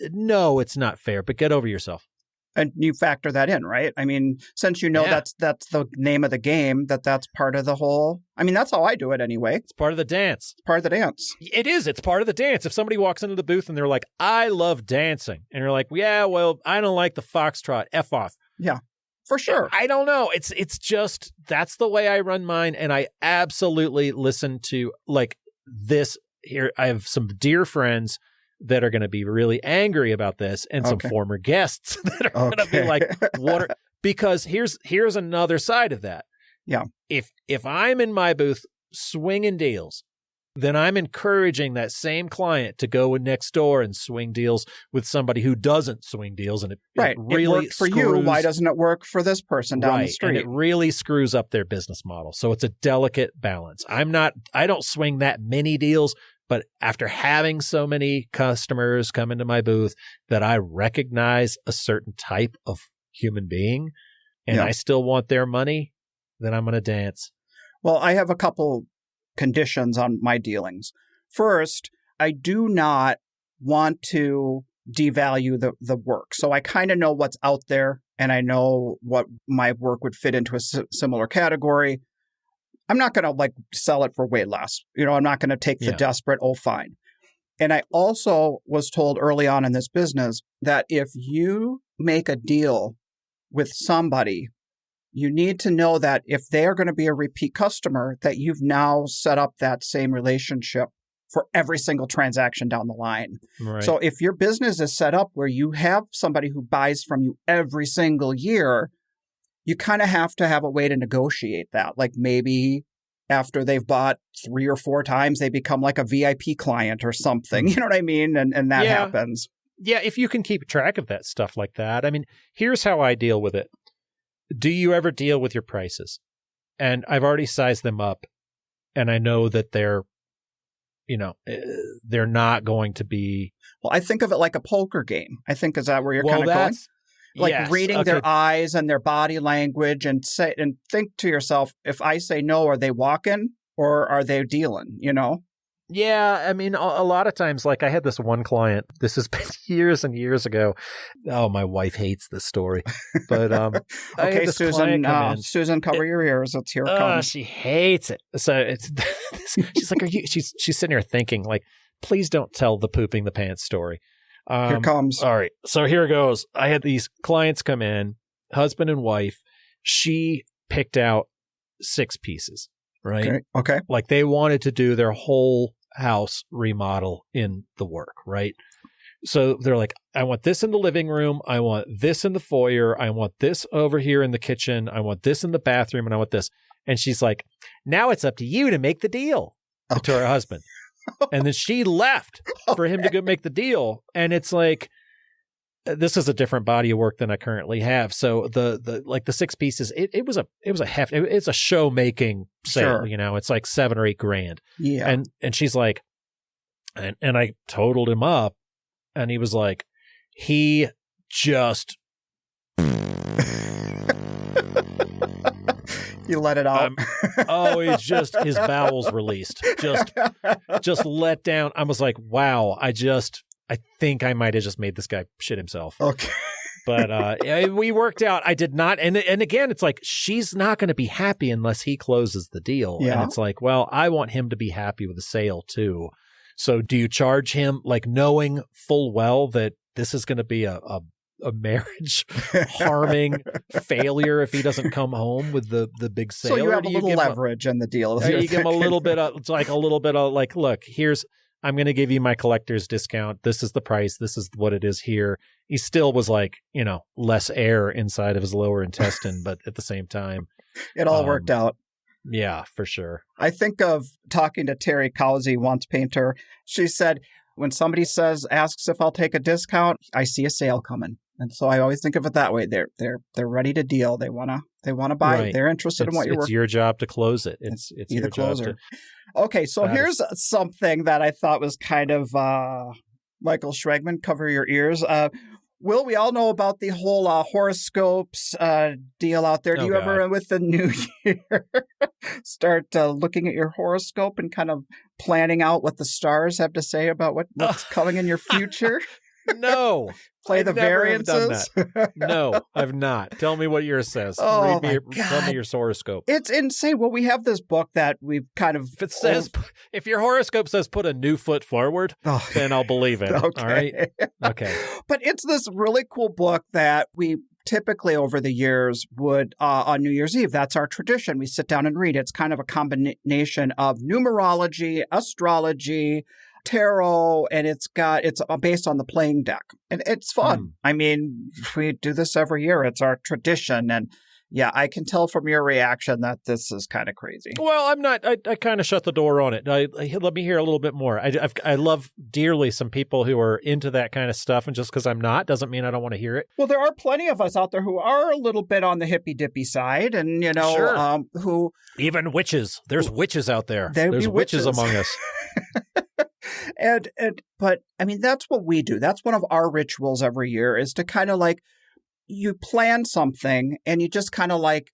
No, it's not fair, but get over yourself. And you factor that in, right? I mean, since that's the name of the game, that's part of the whole. I mean, that's how I do it anyway. It's part of the dance. It's part of the dance. It is. It's part of the dance. If somebody walks into the booth and they're like, I love dancing, and you're like, yeah, well, I don't like the foxtrot. F off. Yeah, for sure. I don't know. It's just, that's the way I run mine. And I absolutely listen to, like, this here. I have some dear friends that are going to be really angry about this, and some former guests that are going to be like, "What?" Because here's another side of that. Yeah. If I'm in my booth swinging deals, then I'm encouraging that same client to go next door and swing deals with somebody who doesn't swing deals, and it really worked for you. Why doesn't it work for this person down the street? And it really screws up their business model. So it's a delicate balance. I don't swing that many deals. But after having so many customers come into my booth that I recognize a certain type of human being, and I still want their money, then I'm going to dance. Well, I have a couple conditions on my dealings. First, I do not want to devalue the work. So I kind of know what's out there, and I know what my work would fit into a similar category. I'm not going to sell it for way less. I'm not going to take the desperate, fine. And I also was told early on in this business that if you make a deal with somebody, you need to know that if they are going to be a repeat customer, that you've now set up that same relationship for every single transaction down the line. Right. So if your business is set up where you have somebody who buys from you every single year, you kind of have to have a way to negotiate that. Like, maybe after they've bought 3 or 4 times, they become like a VIP client or something. You know what I mean? And that happens. Yeah, if you can keep track of that stuff like that. I mean, here's how I deal with it. do you ever deal with your prices? And I've already sized them up, and I know that they're not going to be. Well, I think of it like a poker game. I think, is that where you're kind of going? Like yes, reading their eyes and their body language, and think to yourself, if I say no, are they walking or are they dealing, Yeah, I mean, a lot of times, like I had this one client, this has been years and years ago. Oh, my wife hates this story. But okay, Susan, cover your ears. Let's hear it come. She hates it. So she's like, she's sitting here thinking, like, please don't tell the pooping the pants story. Here comes. All right. So here goes. I had these clients come in, husband and wife. She picked out 6 pieces, right? Okay. Like they wanted to do their whole house remodel in the work, right? So they're like, I want this in the living room. I want this in the foyer. I want this over here in the kitchen. I want this in the bathroom. And I want this. And she's like, now it's up to you to make the deal to her husband. And then she left for him to go make the deal. And it's like, this is a different body of work than I currently have. So the 6 pieces, it's a show making sale, Sure. It's like $7 or $8 grand. Yeah. And she's like, and I totaled him up, and he was like, he just you let it out. He's just, his bowels released, just let down. I was like, wow, I think I might have just made this guy shit himself. Okay. But we worked out. I did not. And again, it's like, she's not going to be happy unless he closes the deal. Yeah. And it's like, well, I want him to be happy with the sale too. So do you charge him, like, knowing full well that this is going to be a marriage harming failure if he doesn't come home with the big sale? So you have a little leverage in the deal. You give him a little bit of, it's like a little bit of like, look, I'm going to give you my collector's discount. This is the price. This is what it is here. He still was like, less air inside of his lower intestine, but at the same time, it all worked out. Yeah, for sure. I think of talking to Terry Cowsey, once painter. She said, when somebody asks if I'll take a discount, I see a sale coming. And so I always think of it that way. They're ready to deal. They want to buy. Right. They're interested in what you're working. It's your job to close it. It's your closer. job Okay, so here's something that I thought was kind of Michael Schwegman, cover your ears. Will, we all know about the whole horoscopes deal out there. Do you ever, with the new year, start looking at your horoscope and kind of planning out what the stars have to say about what's coming in your future? No. Play the variances? No, I've not. Tell me what yours says. Oh, tell me your horoscope. It's insane. Well, we have this book that we've kind of... If your horoscope says put a new foot forward, then I'll believe it. Okay. All right? Okay. But it's this really cool book that we typically over the years would, on New Year's Eve, that's our tradition. We sit down and read. It's kind of a combination of numerology, astrology, tarot, and it's based on the playing deck, and it's fun. I mean, we do this every year. It's our tradition, and yeah, I can tell from your reaction that this is kind of crazy. Well, I'm not. I kind of shut the door on it. Let me hear a little bit more. I love dearly some people who are into that kind of stuff, and just because I'm not doesn't mean I don't want to hear it. Well, there are plenty of us out there who are a little bit on the hippy dippy side, and sure. Who even witches. There's witches out there. There's witches among us. But I mean, that's what we do. That's one of our rituals every year, is to kind of like, you plan something and you just kind of like,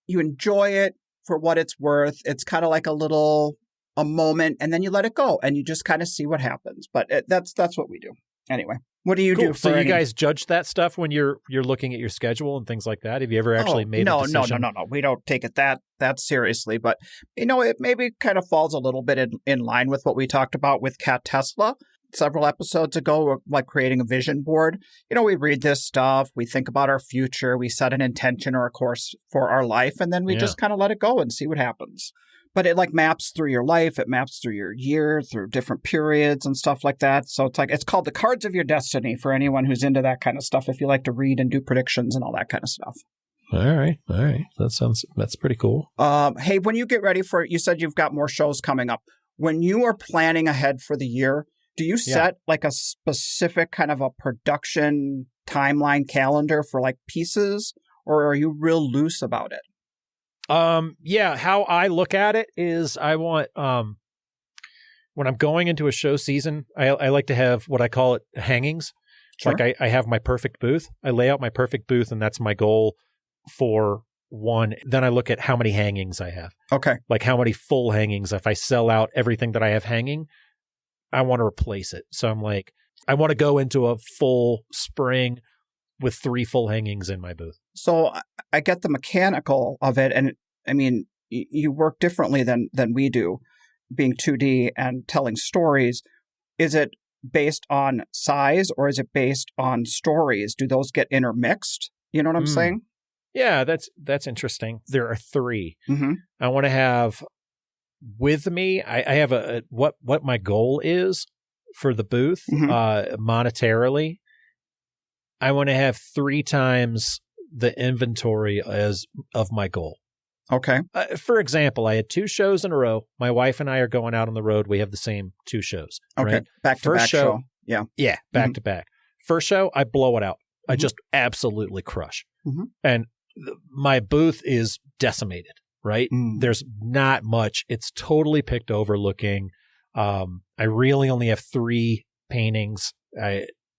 you enjoy it for what it's worth. It's kind of like a moment, and then you let it go and you just kind of see what happens. But that's what we do. Anyway, what do you do? So you guys judge that stuff when you're looking at your schedule and things like that? Have you ever actually made a decision? No. We don't take it that seriously. But, it maybe kind of falls a little bit in line with what we talked about with Kat Tesla several episodes ago, like creating a vision board. We read this stuff, we think about our future, we set an intention or a course for our life, and then we just kind of let it go and see what happens. But it like maps through your life, it maps through your year, through different periods and stuff like that. So it's called the Cards of Your Destiny for anyone who's into that kind of stuff, if you like to read and do predictions and all that kind of stuff. All right. That's pretty cool. Hey, when you get ready for it, you said you've got more shows coming up. When you are planning ahead for the year, do you set like a specific kind of a production timeline calendar for like pieces? or are you real loose about it? Yeah, how I look at it is I want, when I'm going into a show season, I like to have what I call it hangings. Sure. Like I have my perfect booth. I lay out my perfect booth, and that's my goal for one. Then I look at how many hangings I have. Okay. Like how many full hangings. If I sell out everything that I have hanging, I want to replace it. So I'm like, I want to go into a full spring with 3 full hangings in my booth. So I get the mechanical of it. And I mean, you work differently than we do, being 2D and telling stories. Is it based on size or is it based on stories? Do those get intermixed? You know what I'm saying? Yeah, that's interesting. There are 3. Mm-hmm. I want to have with me. I have what my goal is for the booth monetarily. I want to have 3 times the inventory as of my goal. Okay. For example, I had 2 shows in a row. My wife and I are going out on the road. We have the same 2 shows. Okay. Right? Back to back show. Yeah. Yeah. Back to back. First show, I blow it out. I just absolutely crush. And my booth is decimated, right? There's not much. It's totally picked over looking. I really only have 3 paintings.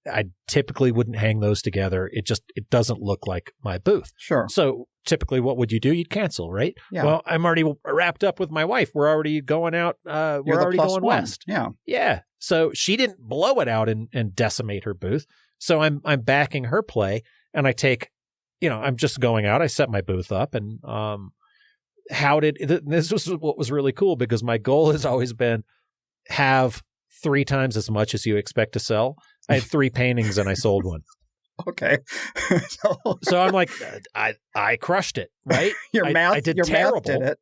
I typically wouldn't hang those together. It doesn't look like my booth. Sure. So typically what would you do? You'd cancel, right? Yeah. Well, I'm already wrapped up with my wife. We're already going out. We're already going west. Yeah. Yeah. So she didn't blow it out and decimate her booth. So I'm backing her play, and I take, I'm just going out. I set my booth up, and this was what was really cool, because my goal has always been have 3 times as much as you expect to sell. I had 3 paintings and I sold 1. Okay. So I'm like, I crushed it, right? I did terrible. Math did it.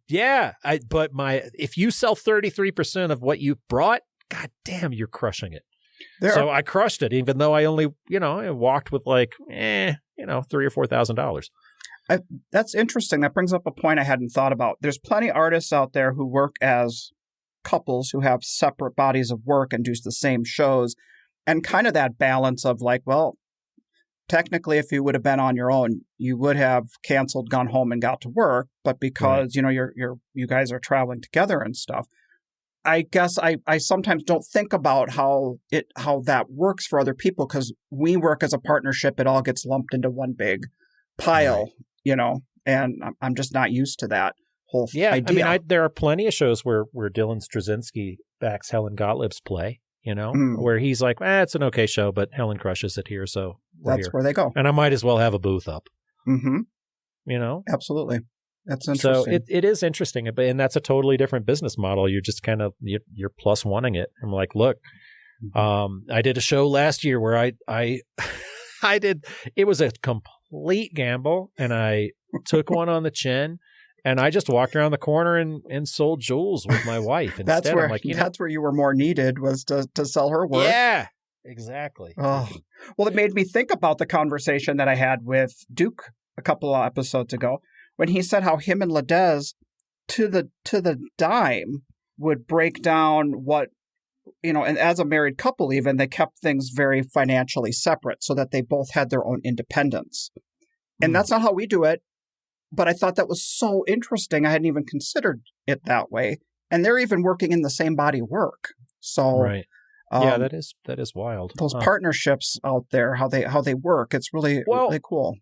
Yeah, but if you sell 33% of what you brought, God damn, you're crushing it. I crushed it, even though I only, I walked with like, $3,000 or $4,000. That's interesting. That brings up a point I hadn't thought about. There's plenty of artists out there who work as couples who have separate bodies of work and do the same shows, and kind of that balance of like, well, technically, if you would have been on your own, you would have canceled, gone home, and got to work. But because you guys are traveling together and stuff, I guess I sometimes don't think about how that works for other people, because we work as a partnership. It all gets lumped into one big pile, and I'm just not used to that whole idea. I mean, there are plenty of shows where Dylan Straczynski backs Helen Gottlieb's play, where he's like, it's an okay show, but Helen crushes it here, so that's where they go. And I might as well have a booth up. Absolutely. That's interesting. So it is interesting, and that's a totally different business model. You're just kind of you're plus oneing it. I'm like, look, I did a show last year where I did. It was a complete gamble, and I took one on the chin, and I just walked around the corner and sold jewels with my wife. That's where that's where you were more needed, was to sell her work. Yeah, exactly. Oh, well, it made me think about the conversation that I had with Duke a couple of episodes ago, when he said how him and Ledez, to the dime, would break down what, and as a married couple even, they kept things very financially separate so that they both had their own independence. And that's not how we do it. But I thought that was so interesting. I hadn't even considered it that way. And they're even working in the same body of work. So right. Yeah, that is wild. Those partnerships out there, how they work, it's really cool.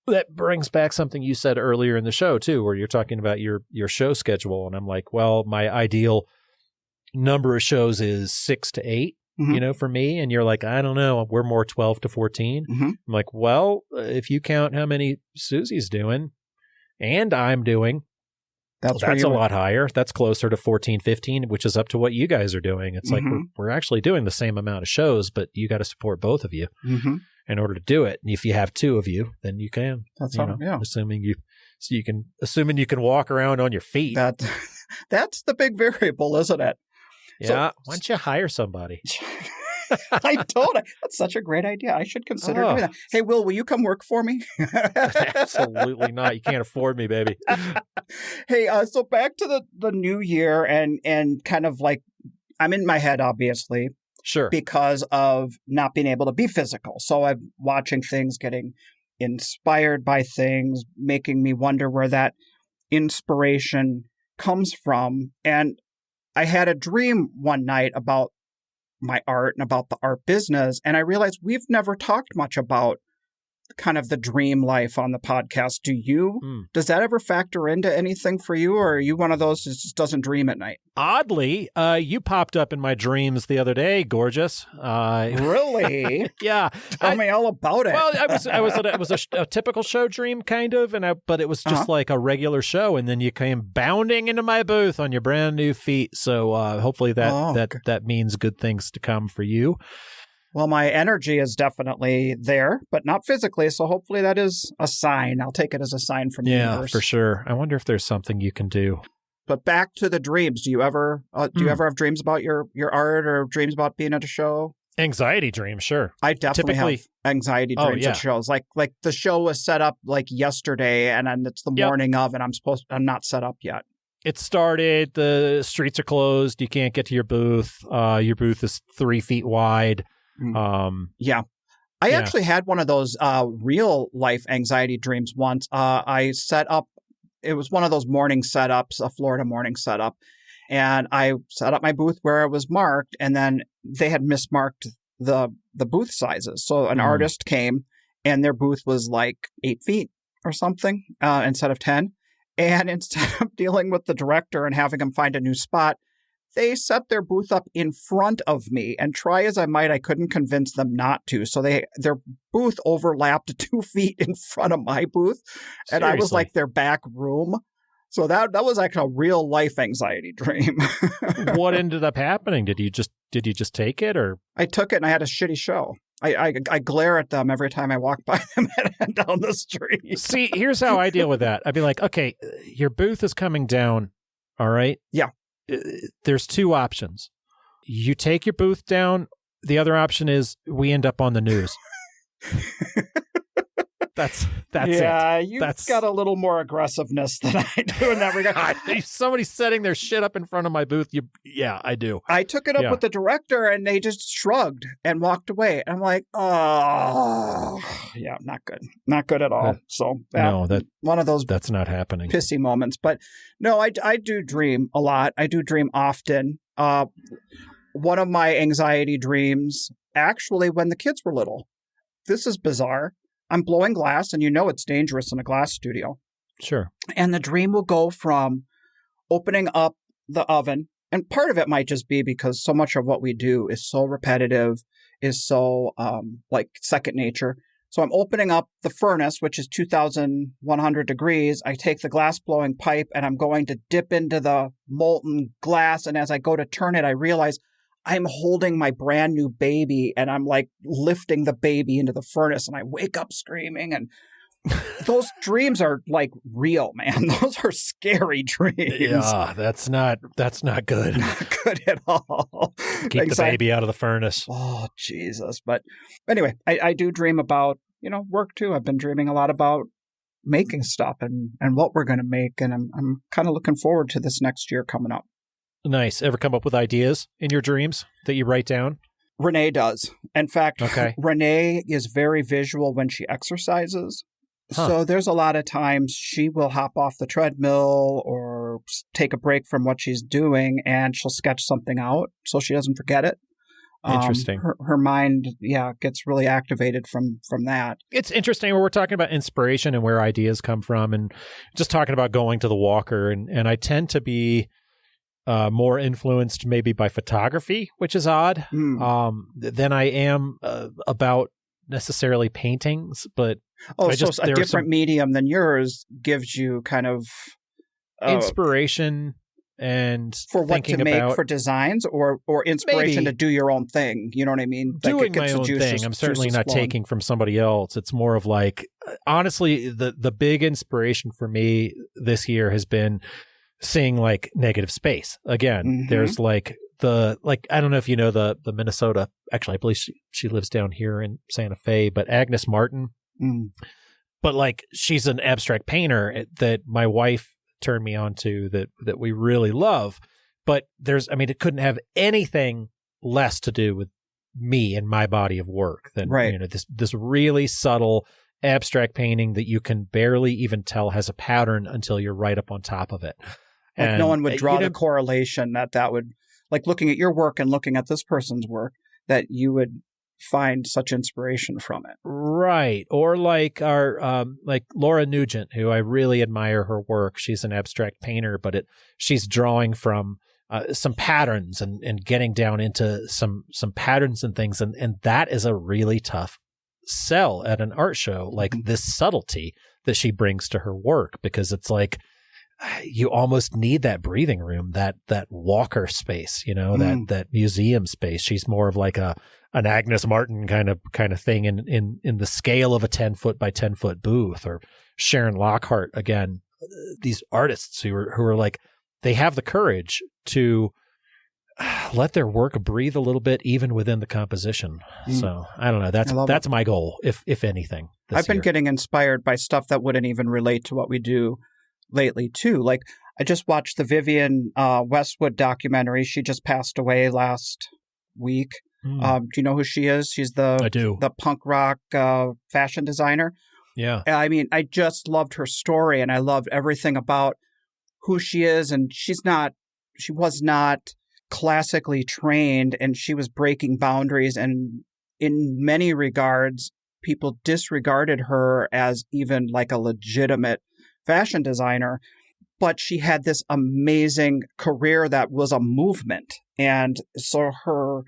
That brings back something you said earlier in the show, too, where you're talking about your show schedule. And I'm like, well, my ideal number of shows is 6 to 8, for me. And you're like, I don't know, we're more 12 to 14. I'm like, well, if you count how many Susie's doing and I'm doing, that's a lot higher. That's closer to 14, 15, which is up to what you guys are doing. It's like we're actually doing the same amount of shows, but you got to support both of you. In order to do it. And if you have 2 of you, then you can. That's all. Yeah. Assuming you can walk around on your feet. That's the big variable, isn't it? Yeah. So, why don't you hire somebody? I don't. That's such a great idea. I should consider doing that. Hey, will you come work for me? Absolutely not. You can't afford me, baby. Hey, so back to the new year and kind of like, I'm in my head, obviously. Sure. Because of not being able to be physical. So I'm watching things getting inspired by things, making me wonder where that inspiration comes from. And I had a dream one night about my art and about the art business. And I realized we've never talked much about kind of the dream life on the podcast. Do you? Does that ever factor into anything for you? Or are you one of those that just doesn't dream at night? Oddly, you popped up in my dreams the other day, gorgeous. Really? Yeah. Tell me all about it. Well, it was a typical show dream, kind of, but it was just like a regular show, and then you came bounding into my booth on your brand new feet. So hopefully that means good things to come for you. Well, my energy is definitely there, but not physically. So hopefully that is a sign. I'll take it as a sign from the universe. Yeah, for sure. I wonder if there's something you can do. But back to the dreams. Do you ever have dreams about your art or dreams about being at a show? Anxiety dreams, sure. I definitely have anxiety dreams at shows. Like the show was set up like yesterday, and then it's the morning of, and I'm not set up yet. It started. The streets are closed. You can't get to your booth. Your booth is 3 feet wide. I actually had one of those real life anxiety dreams once. I set up, it was one of those morning setups, a Florida morning setup. And I set up my booth where it was marked, and then they had mismarked the booth sizes. So an artist came and their booth was like 8 feet or something instead of 10. And instead of dealing with the director and having him find a new spot, they set their booth up in front of me, and try as I might, I couldn't convince them not to. So their booth overlapped 2 feet in front of my booth, and I was like their back room. So that was like a real life anxiety dream. What ended up happening? Did you just take it, or? I took it and I had a shitty show. I glare at them every time I walk by them and down the street. See, here's how I deal with that. I'd be like, okay, your booth is coming down. All right. Yeah. There's 2 options. You take your booth down. The other option is we end up on the news. That's it. Yeah, you've got a little more aggressiveness than I do in that regard. Somebody's setting their shit up in front of my booth. I do. I took it up with the director, and they just shrugged and walked away. I'm like, oh, yeah, not good. Not good at all. So one of those that's not happening. Pissy moments. But no, I do dream a lot. I do dream often. One of my anxiety dreams, actually, when the kids were little. This is bizarre. I'm blowing glass, and it's dangerous in a glass studio. Sure. And the dream will go from opening up the oven, and part of it might just be because so much of what we do is so repetitive, is so like second nature. So I'm opening up the furnace, which is 2,100 degrees. I take the glass blowing pipe, and I'm going to dip into the molten glass. And as I go to turn it, I realize I'm holding my brand new baby, and I'm like lifting the baby into the furnace, and I wake up screaming. And those dreams are like real, man. Those are scary dreams. Yeah, that's not good. Not good at all. Keep the baby out of the furnace. Oh, Jesus. But anyway, I do dream about, work too. I've been dreaming a lot about making stuff and what we're going to make. And I'm kind of looking forward to this next year coming up. Nice. Ever come up with ideas in your dreams that you write down? Renee does. In fact, Renee is very visual when she exercises. Huh. So there's a lot of times she will hop off the treadmill or take a break from what she's doing, and she'll sketch something out so she doesn't forget it. Interesting. Her mind, gets really activated from that. It's interesting. We're talking about inspiration and where ideas come from, and just talking about going to the walker. And I tend to be more influenced maybe by photography, which is odd, than I am about necessarily paintings. But a different medium than yours gives you kind of inspiration and for what to make for designs, or inspiration to do your own thing. You know what I mean? Doing my own thing. I'm certainly not taking from somebody else. It's more of like, honestly, the big inspiration for me this year has been seeing like Negative Space again. Mm-hmm. There's like I don't know if you know the Minnesota, actually I believe she lives down here in Santa Fe, but Agnes Martin. But like, she's an abstract painter that my wife turned me on to that we really love. But it couldn't have anything less to do with me and my body of work than this really subtle abstract painting that you can barely even tell has a pattern until you're right up on top of it. Like And no one would draw the correlation that would, like looking at your work and looking at this person's work, that you would find such inspiration from it. Right. Or like like Laura Nugent, who I really admire her work. She's an abstract painter, but she's drawing from some patterns and getting down into some patterns and things. And that is a really tough sell at an art show, like this subtlety that she brings to her work, because it's like, you almost need that breathing room, that walker space, that museum space. She's more of like an Agnes Martin kind of thing in the scale of a 10-foot by 10-foot booth. Or Sharon Lockhart, again, these artists who are like, they have the courage to let their work breathe a little bit even within the composition. So I don't know. That's my goal, if anything. I've been getting inspired by stuff that wouldn't even relate to what we do lately too. Like I just watched the Vivienne Westwood documentary. She just passed away last week. Do you know who she is? She's the punk rock fashion designer. Yeah. I mean, I just loved her story, and I loved everything about who she is. And she was not classically trained, and she was breaking boundaries. And in many regards, people disregarded her as even like a legitimate fashion designer, but she had this amazing career that was a movement. And so her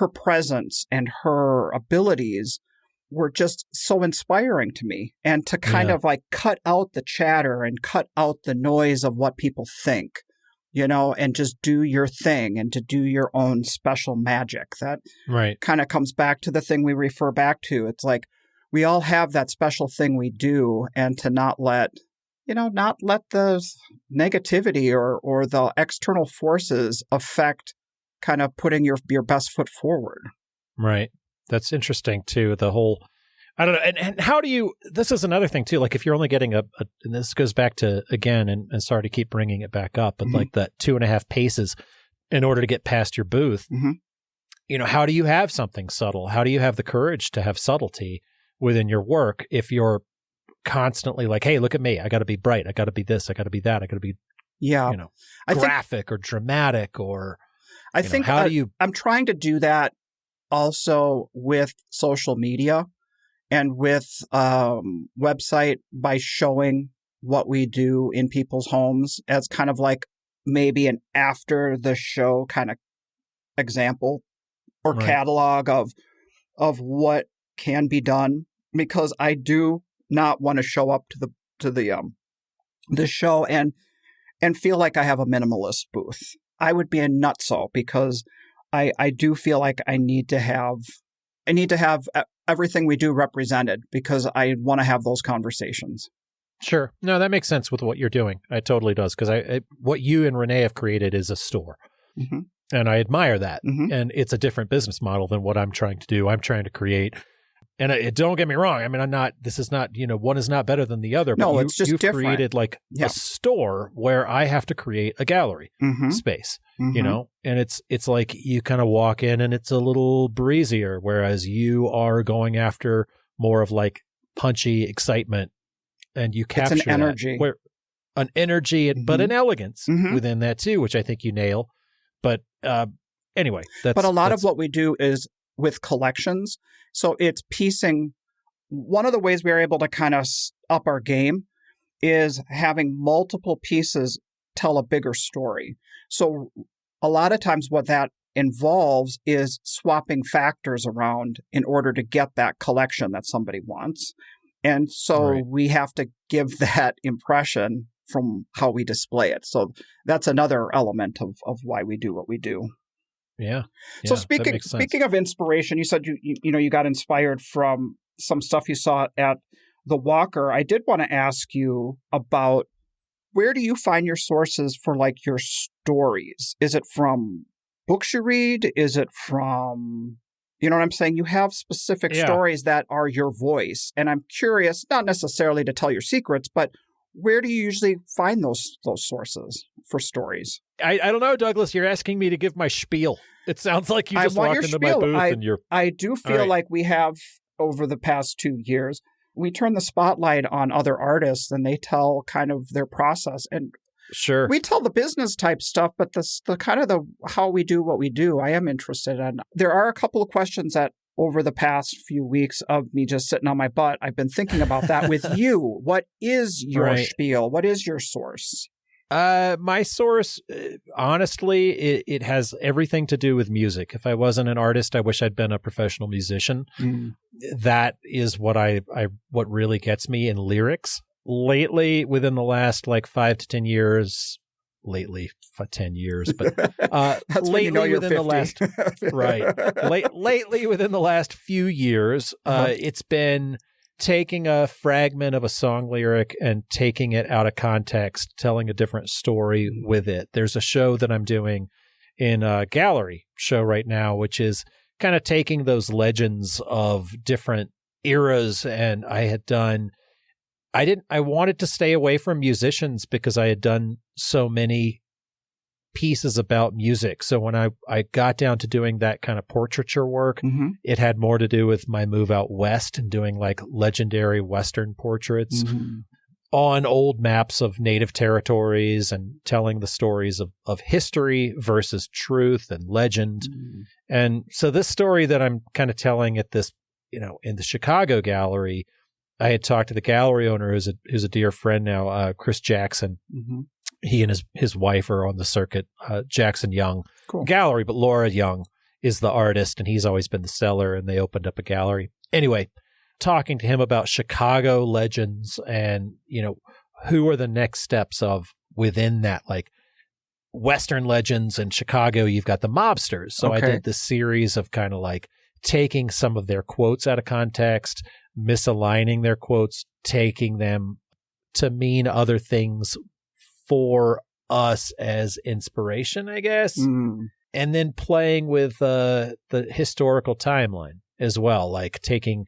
presence and her abilities were just so inspiring to me. And to kind of like cut out the chatter and cut out the noise of what people think, and just do your thing and to do your own special magic. That kind of comes back to the thing we refer back to. It's like we all have that special thing we do, and to not let the negativity or the external forces affect kind of putting your best foot forward. Right. That's interesting too. The whole, I don't know. And how do you, this is another thing too, like if you're only getting and this goes back to, again, and sorry to keep bringing it back up, but like that 2.5 paces in order to get past your booth, how do you have something subtle? How do you have the courage to have subtlety within your work if you're constantly like, hey, look at me. I got to be bright. I got to be this. I got to be that. I got to be, graphic or dramatic or, I think I'm trying to do that also with social media and with website by showing what we do in people's homes as kind of like maybe an after the show kind of example or catalog of what can be done, because I do not want to show up to the show and feel like I have a minimalist booth. I would be a nutso, because I do feel like I need to have everything we do represented, because I want to have those conversations. Sure. No, that makes sense with what you're doing. It totally does, because what you and Renee have created is a store. And I admire that. And it's a different business model than what I'm trying to do. I'm trying to create. And don't get me wrong. I mean, this is not, one is not better than the other. No, but it's just you've different. Created like a store where I have to create a gallery space, and it's like you kind of walk in and it's a little breezier, whereas you are going after more of like punchy excitement, and you capture an energy, but an elegance within that too, which I think you nail. But anyway, but a lot of what we do is with collections. So it's piecing. One of the ways we are able to kind of up our game is having multiple pieces tell a bigger story. So a lot of times what that involves is swapping factors around in order to get that collection that somebody wants. And so we have to give that impression from how we display it. So that's another element of why we do what we do. Yeah. So speaking of inspiration, you said you got inspired from some stuff you saw at the Walker. I did want to ask you about, where do you find your sources for like your stories? Is it from books you read? Is it from, you know what I'm saying? You have specific stories that are your voice, and I'm curious, not necessarily to tell your secrets, but where do you usually find those sources for stories? I don't know, Douglas. You're asking me to give my spiel. It sounds like you just walked into my booth and you're... I do feel like we have, over the past 2 years, we turn the spotlight on other artists and they tell kind of their process. And Sure. we tell the business type stuff, but the kind of the how we do what we do, I am interested in. There are a couple of questions that over the past few weeks of me just sitting on my butt, I've been thinking about that with you. What is your spiel? What is your source? My source, honestly, it has everything to do with music. If I wasn't an artist, I wish I'd been a professional musician. That is what what really gets me in lyrics. Lately, within the last 5 to 10 years, lately for 10 years, but That's lately you're within 50. the last lately within the last few years, it's been taking a fragment of a song lyric and taking it out of context, telling a different story with it. There's a show that I'm doing in a gallery show right now, which is kind of taking those legends of different eras. And I wanted to stay away from musicians because I had done so many pieces about music. So when I got down to doing that kind of portraiture work, it had more to do with my move out west and doing legendary Western portraits on old maps of native territories and telling the stories of history versus truth and legend. And so this story that I'm kind of telling at this, in the Chicago gallery, I had talked to the gallery owner, who's a dear friend now, Chris Jackson. He and his wife are on the circuit, Jackson Young Gallery, but Laura Young is the artist, and he's always been the seller, and they opened up a gallery. Anyway, talking to him about Chicago legends and, who are the next steps of within that, Western legends in Chicago, you've got the mobsters. So I did this series of kind of taking some of their quotes out of context, misaligning their quotes, taking them to mean other things for us as inspiration, I guess, and then playing with the historical timeline as well, taking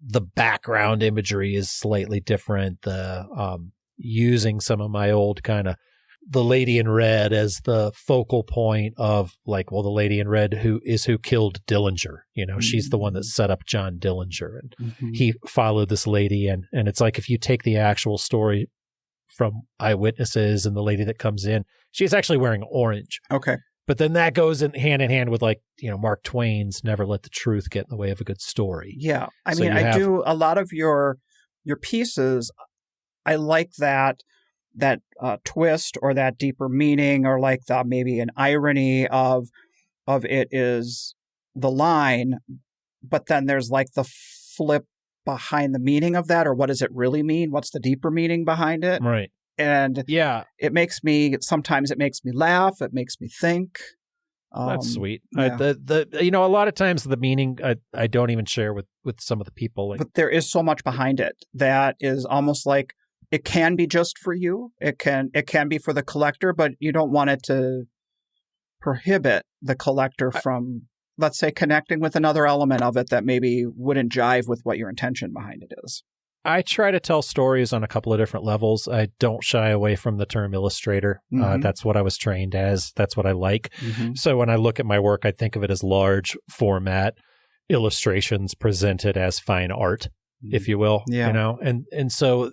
the background imagery is slightly different, using some of my old kind of the lady in red as the focal point of the lady in red who killed Dillinger. She's the one that set up John Dillinger, and he followed this lady. And it's if you take the actual story from eyewitnesses and the lady that comes in, she's actually wearing orange. Okay. But then that goes in hand with Mark Twain's "Never let the truth get in the way of a good story." Yeah. I do a lot of your pieces. I like that twist or that deeper meaning, or maybe an irony of it is the line, but then there's the flip behind the meaning of that, or what does it really mean? What's the deeper meaning behind it? Right. And sometimes it makes me laugh. It makes me think. That's sweet. Yeah. A lot of times the meaning I don't even share with some of the people. But there is so much behind it that is almost it can be just for you. It can be for the collector, but you don't want it to prohibit the collector from, let's say, connecting with another element of it that maybe wouldn't jive with what your intention behind it is. I try to tell stories on a couple of different levels. I don't shy away from the term illustrator. That's what I was trained as. That's what I like. So when I look at my work, I think of it as large format illustrations presented as fine art, if you will. Yeah. And so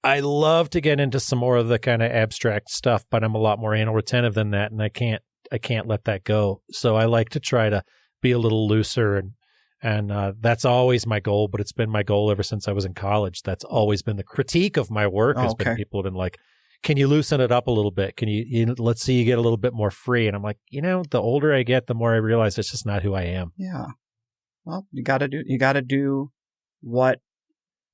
I love to get into some more of the kind of abstract stuff, but I'm a lot more anal retentive than that, and I can't let that go. So I like to try to be a little looser, and that's always my goal, but it's been my goal ever since I was in college. That's always been the critique of my work. Has been people have been like, can you loosen it up a little bit? Can you let's see you get a little bit more free? And I'm like, the older I get, the more I realize it's just not who I am. Yeah. Well, you got to do what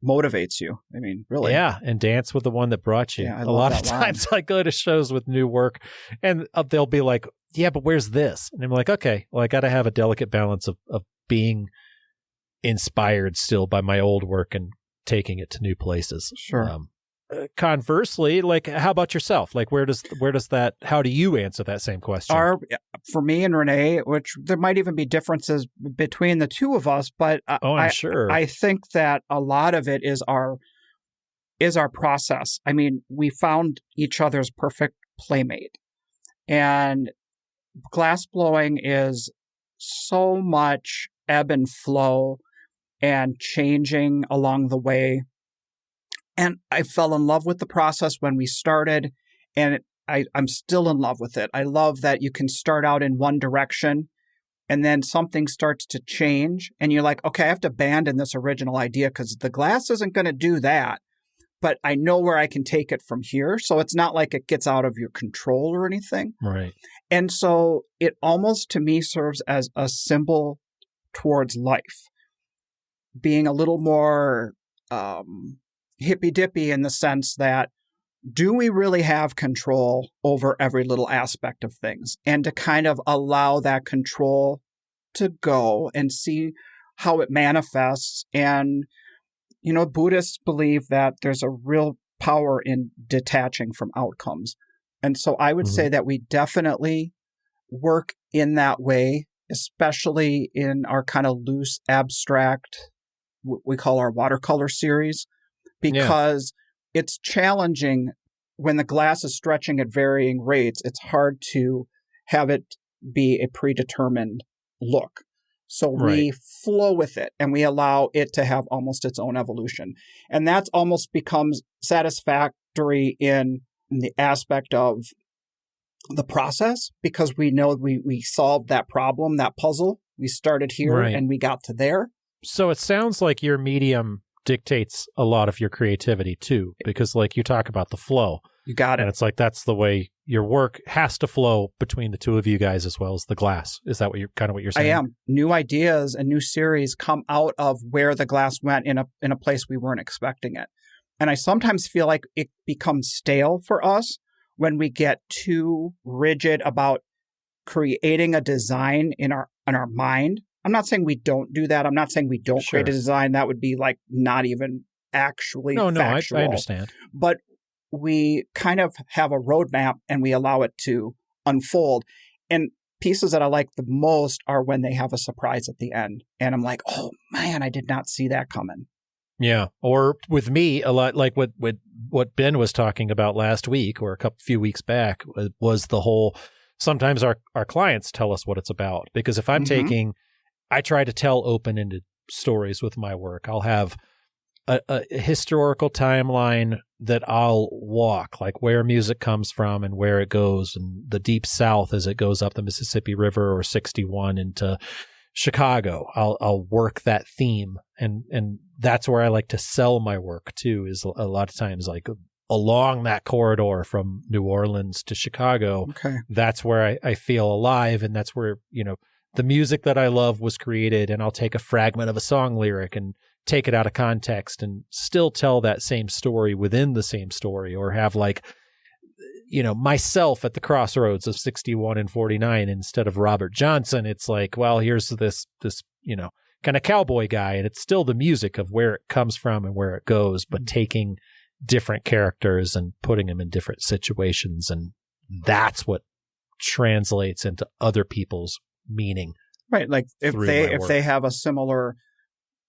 motivates you. I mean, really. Yeah, and dance with the one that brought you. Yeah, a lot of times I go to shows with new work and they'll be like, yeah, but where's this? And I'm like, okay, well, I got to have a delicate balance of being inspired still by my old work and taking it to new places. Sure. Conversely, how about yourself? How do you answer that same question? For me and Renee, which there might even be differences between the two of us, but I'm sure. I think that a lot of it is our process. I mean, we found each other's perfect playmate, and glass blowing is so much ebb and flow. and changing along the way. And I fell in love with the process when we started, and I'm still in love with it. I love that you can start out in one direction and then something starts to change and you're like, okay, I have to abandon this original idea because the glass isn't going to do that, but I know where I can take it from here. So it's not like it gets out of your control or anything. Right. And so it almost to me serves as a symbol towards life, being a little more hippy-dippy in the sense that, do we really have control over every little aspect of things? And to kind of allow that control to go and see how it manifests. And, you know, Buddhists believe that there's a real power in detaching from outcomes. And so I would say that we definitely work in that way, especially in our kind of loose, abstract, what we call our watercolor series, because it's challenging when the glass is stretching at varying rates. It's hard to have it be a predetermined look. So we flow with it and we allow it to have almost its own evolution. And that almost becomes satisfactory in the aspect of the process, because we know we solved that problem, that puzzle. We started here and we got to there. So it sounds like your medium dictates a lot of your creativity too, because like you talk about the flow. You got it. And it's like that's the way your work has to flow between the two of you guys as well as the glass. Is that what you're saying? I am. New ideas and new series come out of where the glass went in a place we weren't expecting it. And I sometimes feel like it becomes stale for us when we get too rigid about creating a design in our mind. I'm not saying we don't do that. I'm not saying we don't create a design. That would be like not even actually factual. I understand. But we kind of have a roadmap and we allow it to unfold. And pieces that I like the most are when they have a surprise at the end. And I'm like, oh man, I did not see that coming. Yeah. Or with me, a lot like what Ben was talking about last week or few weeks back was the whole, sometimes our clients tell us what it's about. Because if I'm I try to tell open-ended stories with my work. I'll have a historical timeline that I'll walk, like where music comes from and where it goes, and the Deep South as it goes up the Mississippi River or 61 into Chicago. I'll work that theme, and that's where I like to sell my work too. Is a lot of times like along that corridor from New Orleans to Chicago. Okay, that's where I feel alive, and that's where the music that I love was created, and I'll take a fragment of a song lyric and take it out of context and still tell that same story within the same story, or have like, myself at the crossroads of 61 and 49 instead of Robert Johnson. It's like, well, here's this kind of cowboy guy, and it's still the music of where it comes from and where it goes, but taking different characters and putting them in different situations. And that's what translates into other people's meaning. Right. Like if they have a similar,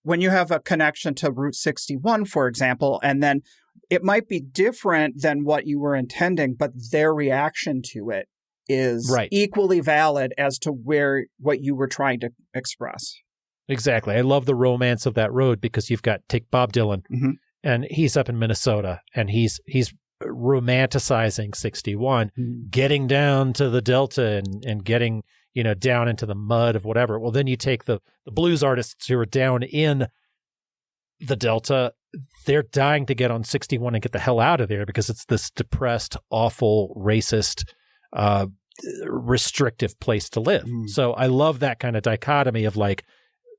when you have a connection to Route 61, for example, and then it might be different than what you were intending, but their reaction to it is equally valid as to what you were trying to express. Exactly. I love the romance of that road, because take Bob Dylan, and he's up in Minnesota, and he's romanticizing 61, getting down to the Delta and getting down into the mud of whatever. Well, then you take the blues artists who are down in the Delta, they're dying to get on 61 and get the hell out of there because it's this depressed, awful, racist, restrictive place to live. So I love that kind of dichotomy of like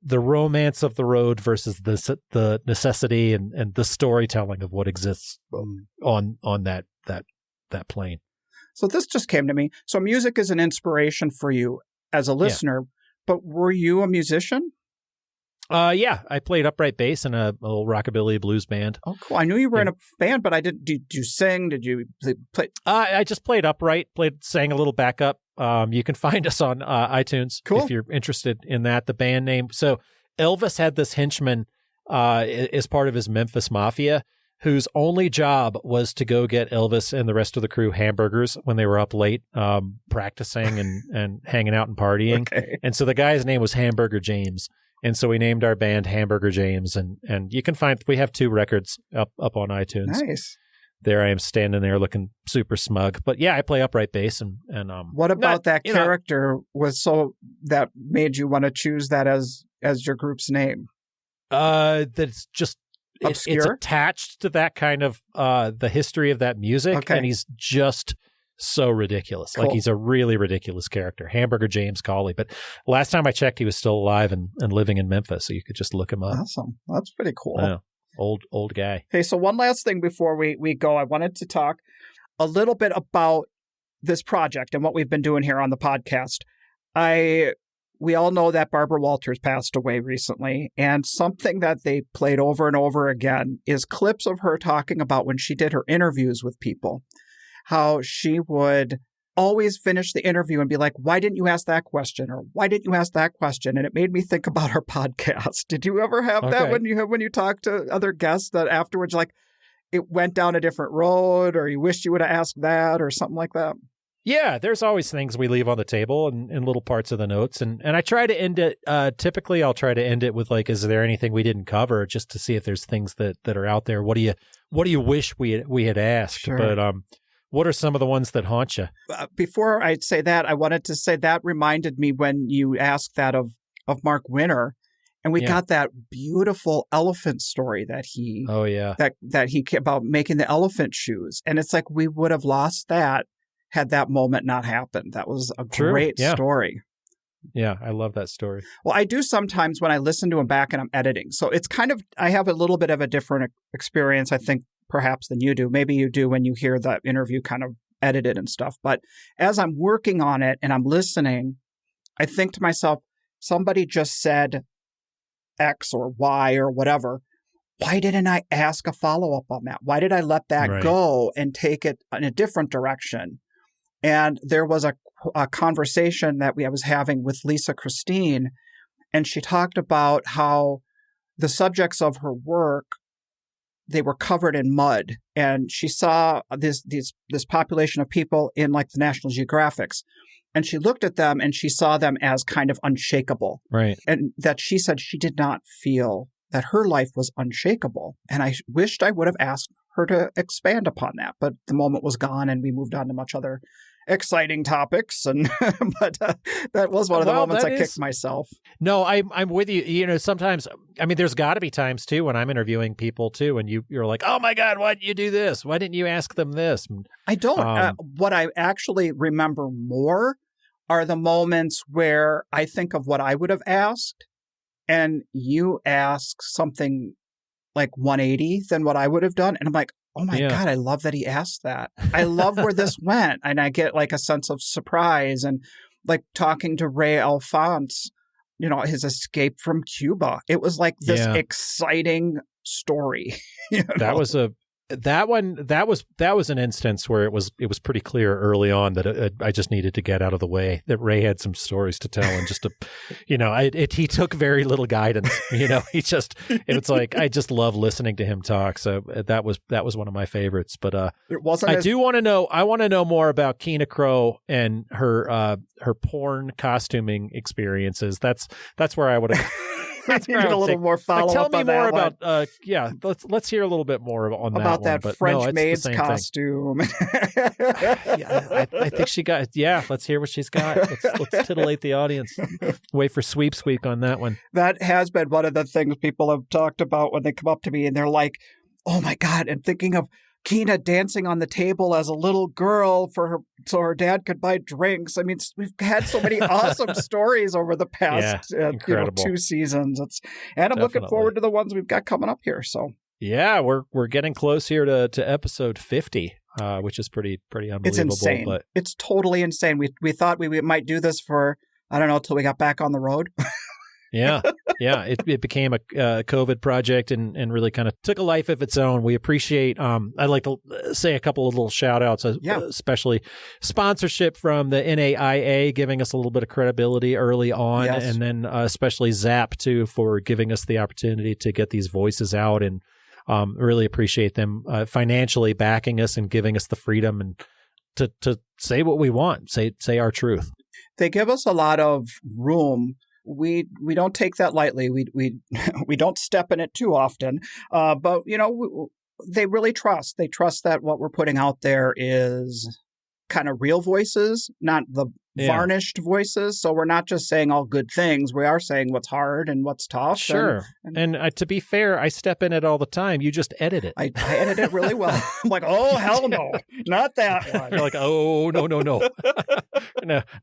the romance of the road versus the necessity and the storytelling of what exists on that plane. So this just came to me. So music is an inspiration for you as a listener, but were you a musician? Yeah, I played upright bass in a little rockabilly blues band. Oh, cool. I knew you were in a band, but I didn't. Did you sing? Did you play? I just played upright, sang a little backup. You can find us on iTunes if you're interested in that. The band name. So Elvis had this henchman as part of his Memphis Mafia, whose only job was to go get Elvis and the rest of the crew hamburgers when they were up late practicing and hanging out and partying. Okay. And so the guy's name was Hamburger James. And so we named our band Hamburger James, and you can find, we have 2 records up on iTunes. Nice. There I am standing there looking super smug. But yeah, I play upright bass and what about that character was so that made you want to choose that as your group's name? That's just obscure. It's attached to that kind of the history of that music, and he's just so ridiculous. Cool. Like he's a really ridiculous character. Hamburger James Cawley. But last time I checked, he was still alive and living in Memphis, so you could just look him up. Awesome. That's pretty cool. Yeah. Old guy. Okay, so one last thing before we go. I wanted to talk a little bit about this project and what we've been doing here on the podcast. We all know that Barbara Walters passed away recently, and something that they played over and over again is clips of her talking about when she did her interviews with people, how she would always finish the interview and be like, why didn't you ask that question? Or why didn't you ask that question? And it made me think about our podcast. Did you ever have that when you talk to other guests that afterwards, like it went down a different road, or you wished you would have asked that or something like that? Yeah, there's always things we leave on the table and little parts of the notes. And I try to end it, typically I'll try to end it with like, is there anything we didn't cover, just to see if there's things that are out there. What do you wish we had asked? Sure. But what are some of the ones that haunt you? Before I say that, I wanted to say that reminded me when you asked that of Mark Winter, and we got that beautiful elephant story that he that he about making the elephant shoes, and it's like we would have lost that had that moment not happened. That was a great story. Yeah, I love that story. Well, I do sometimes when I listen to them back and I'm editing. So it's kind of, I have a little bit of a different experience, I think, perhaps than you do. Maybe you do when you hear that interview kind of edited and stuff. But as I'm working on it and I'm listening, I think to myself, somebody just said X or Y or whatever. Why didn't I ask a follow-up on that? Why did I let that go and take it in a different direction? And there was a conversation that I was having with Lisa Christine, and she talked about how the subjects of her work, they were covered in mud, and she saw this population of people in like the National Geographics, and she looked at them and she saw them as kind of unshakable, right? And that she said she did not feel that her life was unshakable, and I wished I would have asked her to expand upon that, but the moment was gone, and we moved on to much other exciting topics. And but that was one of the moments I kicked myself. No, I'm with you. You know, sometimes, I mean, there's got to be times too when I'm interviewing people too, and you're like, oh my God, why didn't you do this? Why didn't you ask them this? I don't. What I actually remember more are the moments where I think of what I would have asked, and you ask something like 180 than what I would have done. And I'm like, oh my God, I love that he asked that. I love where this went. And I get like a sense of surprise, and like talking to Ray Alphonse, you know, his escape from Cuba. It was like this exciting story. You know? That was an instance where it was pretty clear early on that I just needed to get out of the way, that Ray had some stories to tell, and just to, you know, he took very little guidance. You know, it's like, I just love listening to him talk. So that was one of my favorites. But it wasn't. I want to know more about Keena Crow and her porn costuming experiences. That's where I would have. That's need a little more follow-up. Tell me more about. Let's hear a little bit more on that. About that one. French maid's costume. I think she got. Yeah, let's hear what she's got. Let's titillate the audience. Wait for Sweeps Week on that one. That has been one of the things people have talked about when they come up to me and they're like, "Oh my God!" And thinking of Keena dancing on the table as a little girl so her dad could buy drinks. I mean, we've had so many awesome stories over the past 2 seasons. I'm looking forward to the ones we've got coming up here. So yeah, we're getting close here to episode 50, which is pretty unbelievable. It's insane. But it's totally insane. We thought we might do this for, I don't know, till we got back on the road. Yeah. It became a COVID project and really kind of took a life of its own. We appreciate, I'd like to say a couple of little shout outs, especially sponsorship from the NAIA, giving us a little bit of credibility early on. Yes. And then especially Zap too, for giving us the opportunity to get these voices out, and really appreciate them financially backing us and giving us the freedom and to say what we want, say our truth. They give us a lot of room we don't take that lightly. We don't step in it too often. But, they really trust. They trust that what we're putting out there is kind of real voices, not the varnished voices. So we're not just saying all good things. We are saying what's hard and what's tough. Sure. And to be fair, I step in it all the time. You just edit it. I edit it really well. I'm like, oh, hell no, not that one. You're like, oh, no.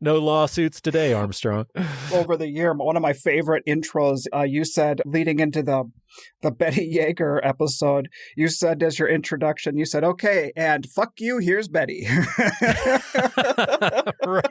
No lawsuits today, Armstrong. Over the year, one of my favorite intros, you said, leading into the Betty Yeager episode, you said as your introduction, you said, okay, and fuck you, here's Betty. Right.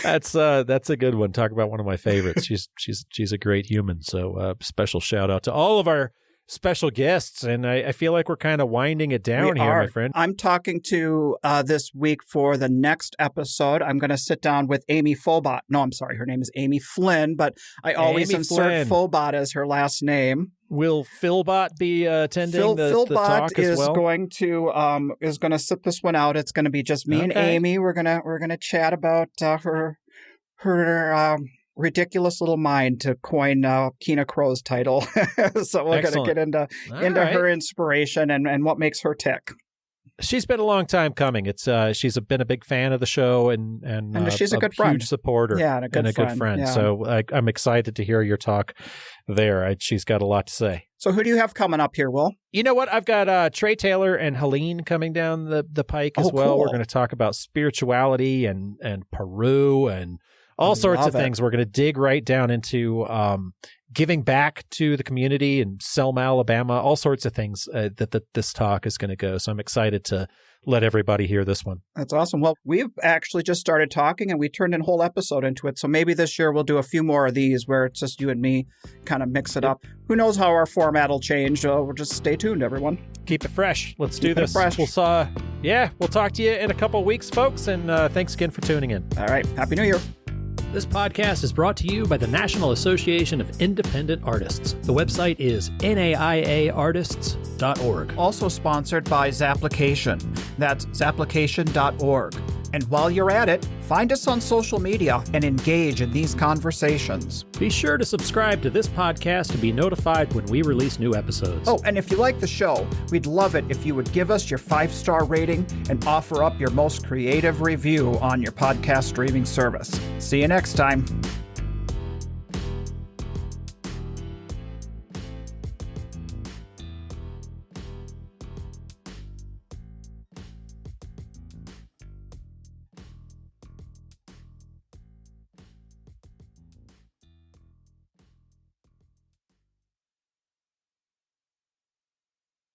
That's a good one. Talk about one of my favorites. She's a great human. So special shout out to all of our special guests. And I feel like we're kind of winding it down here, my friend. I'm talking to this week for the next episode. I'm going to sit down with Amy Philbot. No, I'm sorry. Her name is Amy Flynn, but I always insert Philbot as her last name. Will Philbot be attending the talk as well? Philbot is going to sit this one out. It's going to be just me and Amy. We're gonna chat about her ridiculous little mind, to coin Keena Crow's title. So we're going to get into her inspiration and what makes her tick. She's been a long time coming. It's she's been a big fan of the show and she's a good friend, huge supporter, and a good friend. Yeah. So I'm excited to hear your talk there. She's got a lot to say. So who do you have coming up here, Will? You know what? I've got Trey Taylor and Helene coming down the pike as well. Cool. We're going to talk about spirituality and Peru and all sorts of things. We're going to dig right down into giving back to the community in Selma, Alabama, all sorts of things that this talk is going to go. So I'm excited to let everybody hear this one. That's awesome. Well, we've actually just started talking and we turned a whole episode into it. So maybe this year we'll do a few more of these where it's just you and me, kind of mix it up. Who knows how our format will change. We'll just stay tuned, everyone. Keep it fresh. Let's do this. Fresh. We'll talk to you in a couple of weeks, folks. And thanks again for tuning in. All right. Happy New Year. This podcast is brought to you by the National Association of Independent Artists. The website is naiaartists.org. Also sponsored by Zapplication. That's zapplication.org. And while you're at it, find us on social media and engage in these conversations. Be sure to subscribe to this podcast to be notified when we release new episodes. Oh, and if you like the show, we'd love it if you would give us your 5-star rating and offer up your most creative review on your podcast streaming service. See you next time.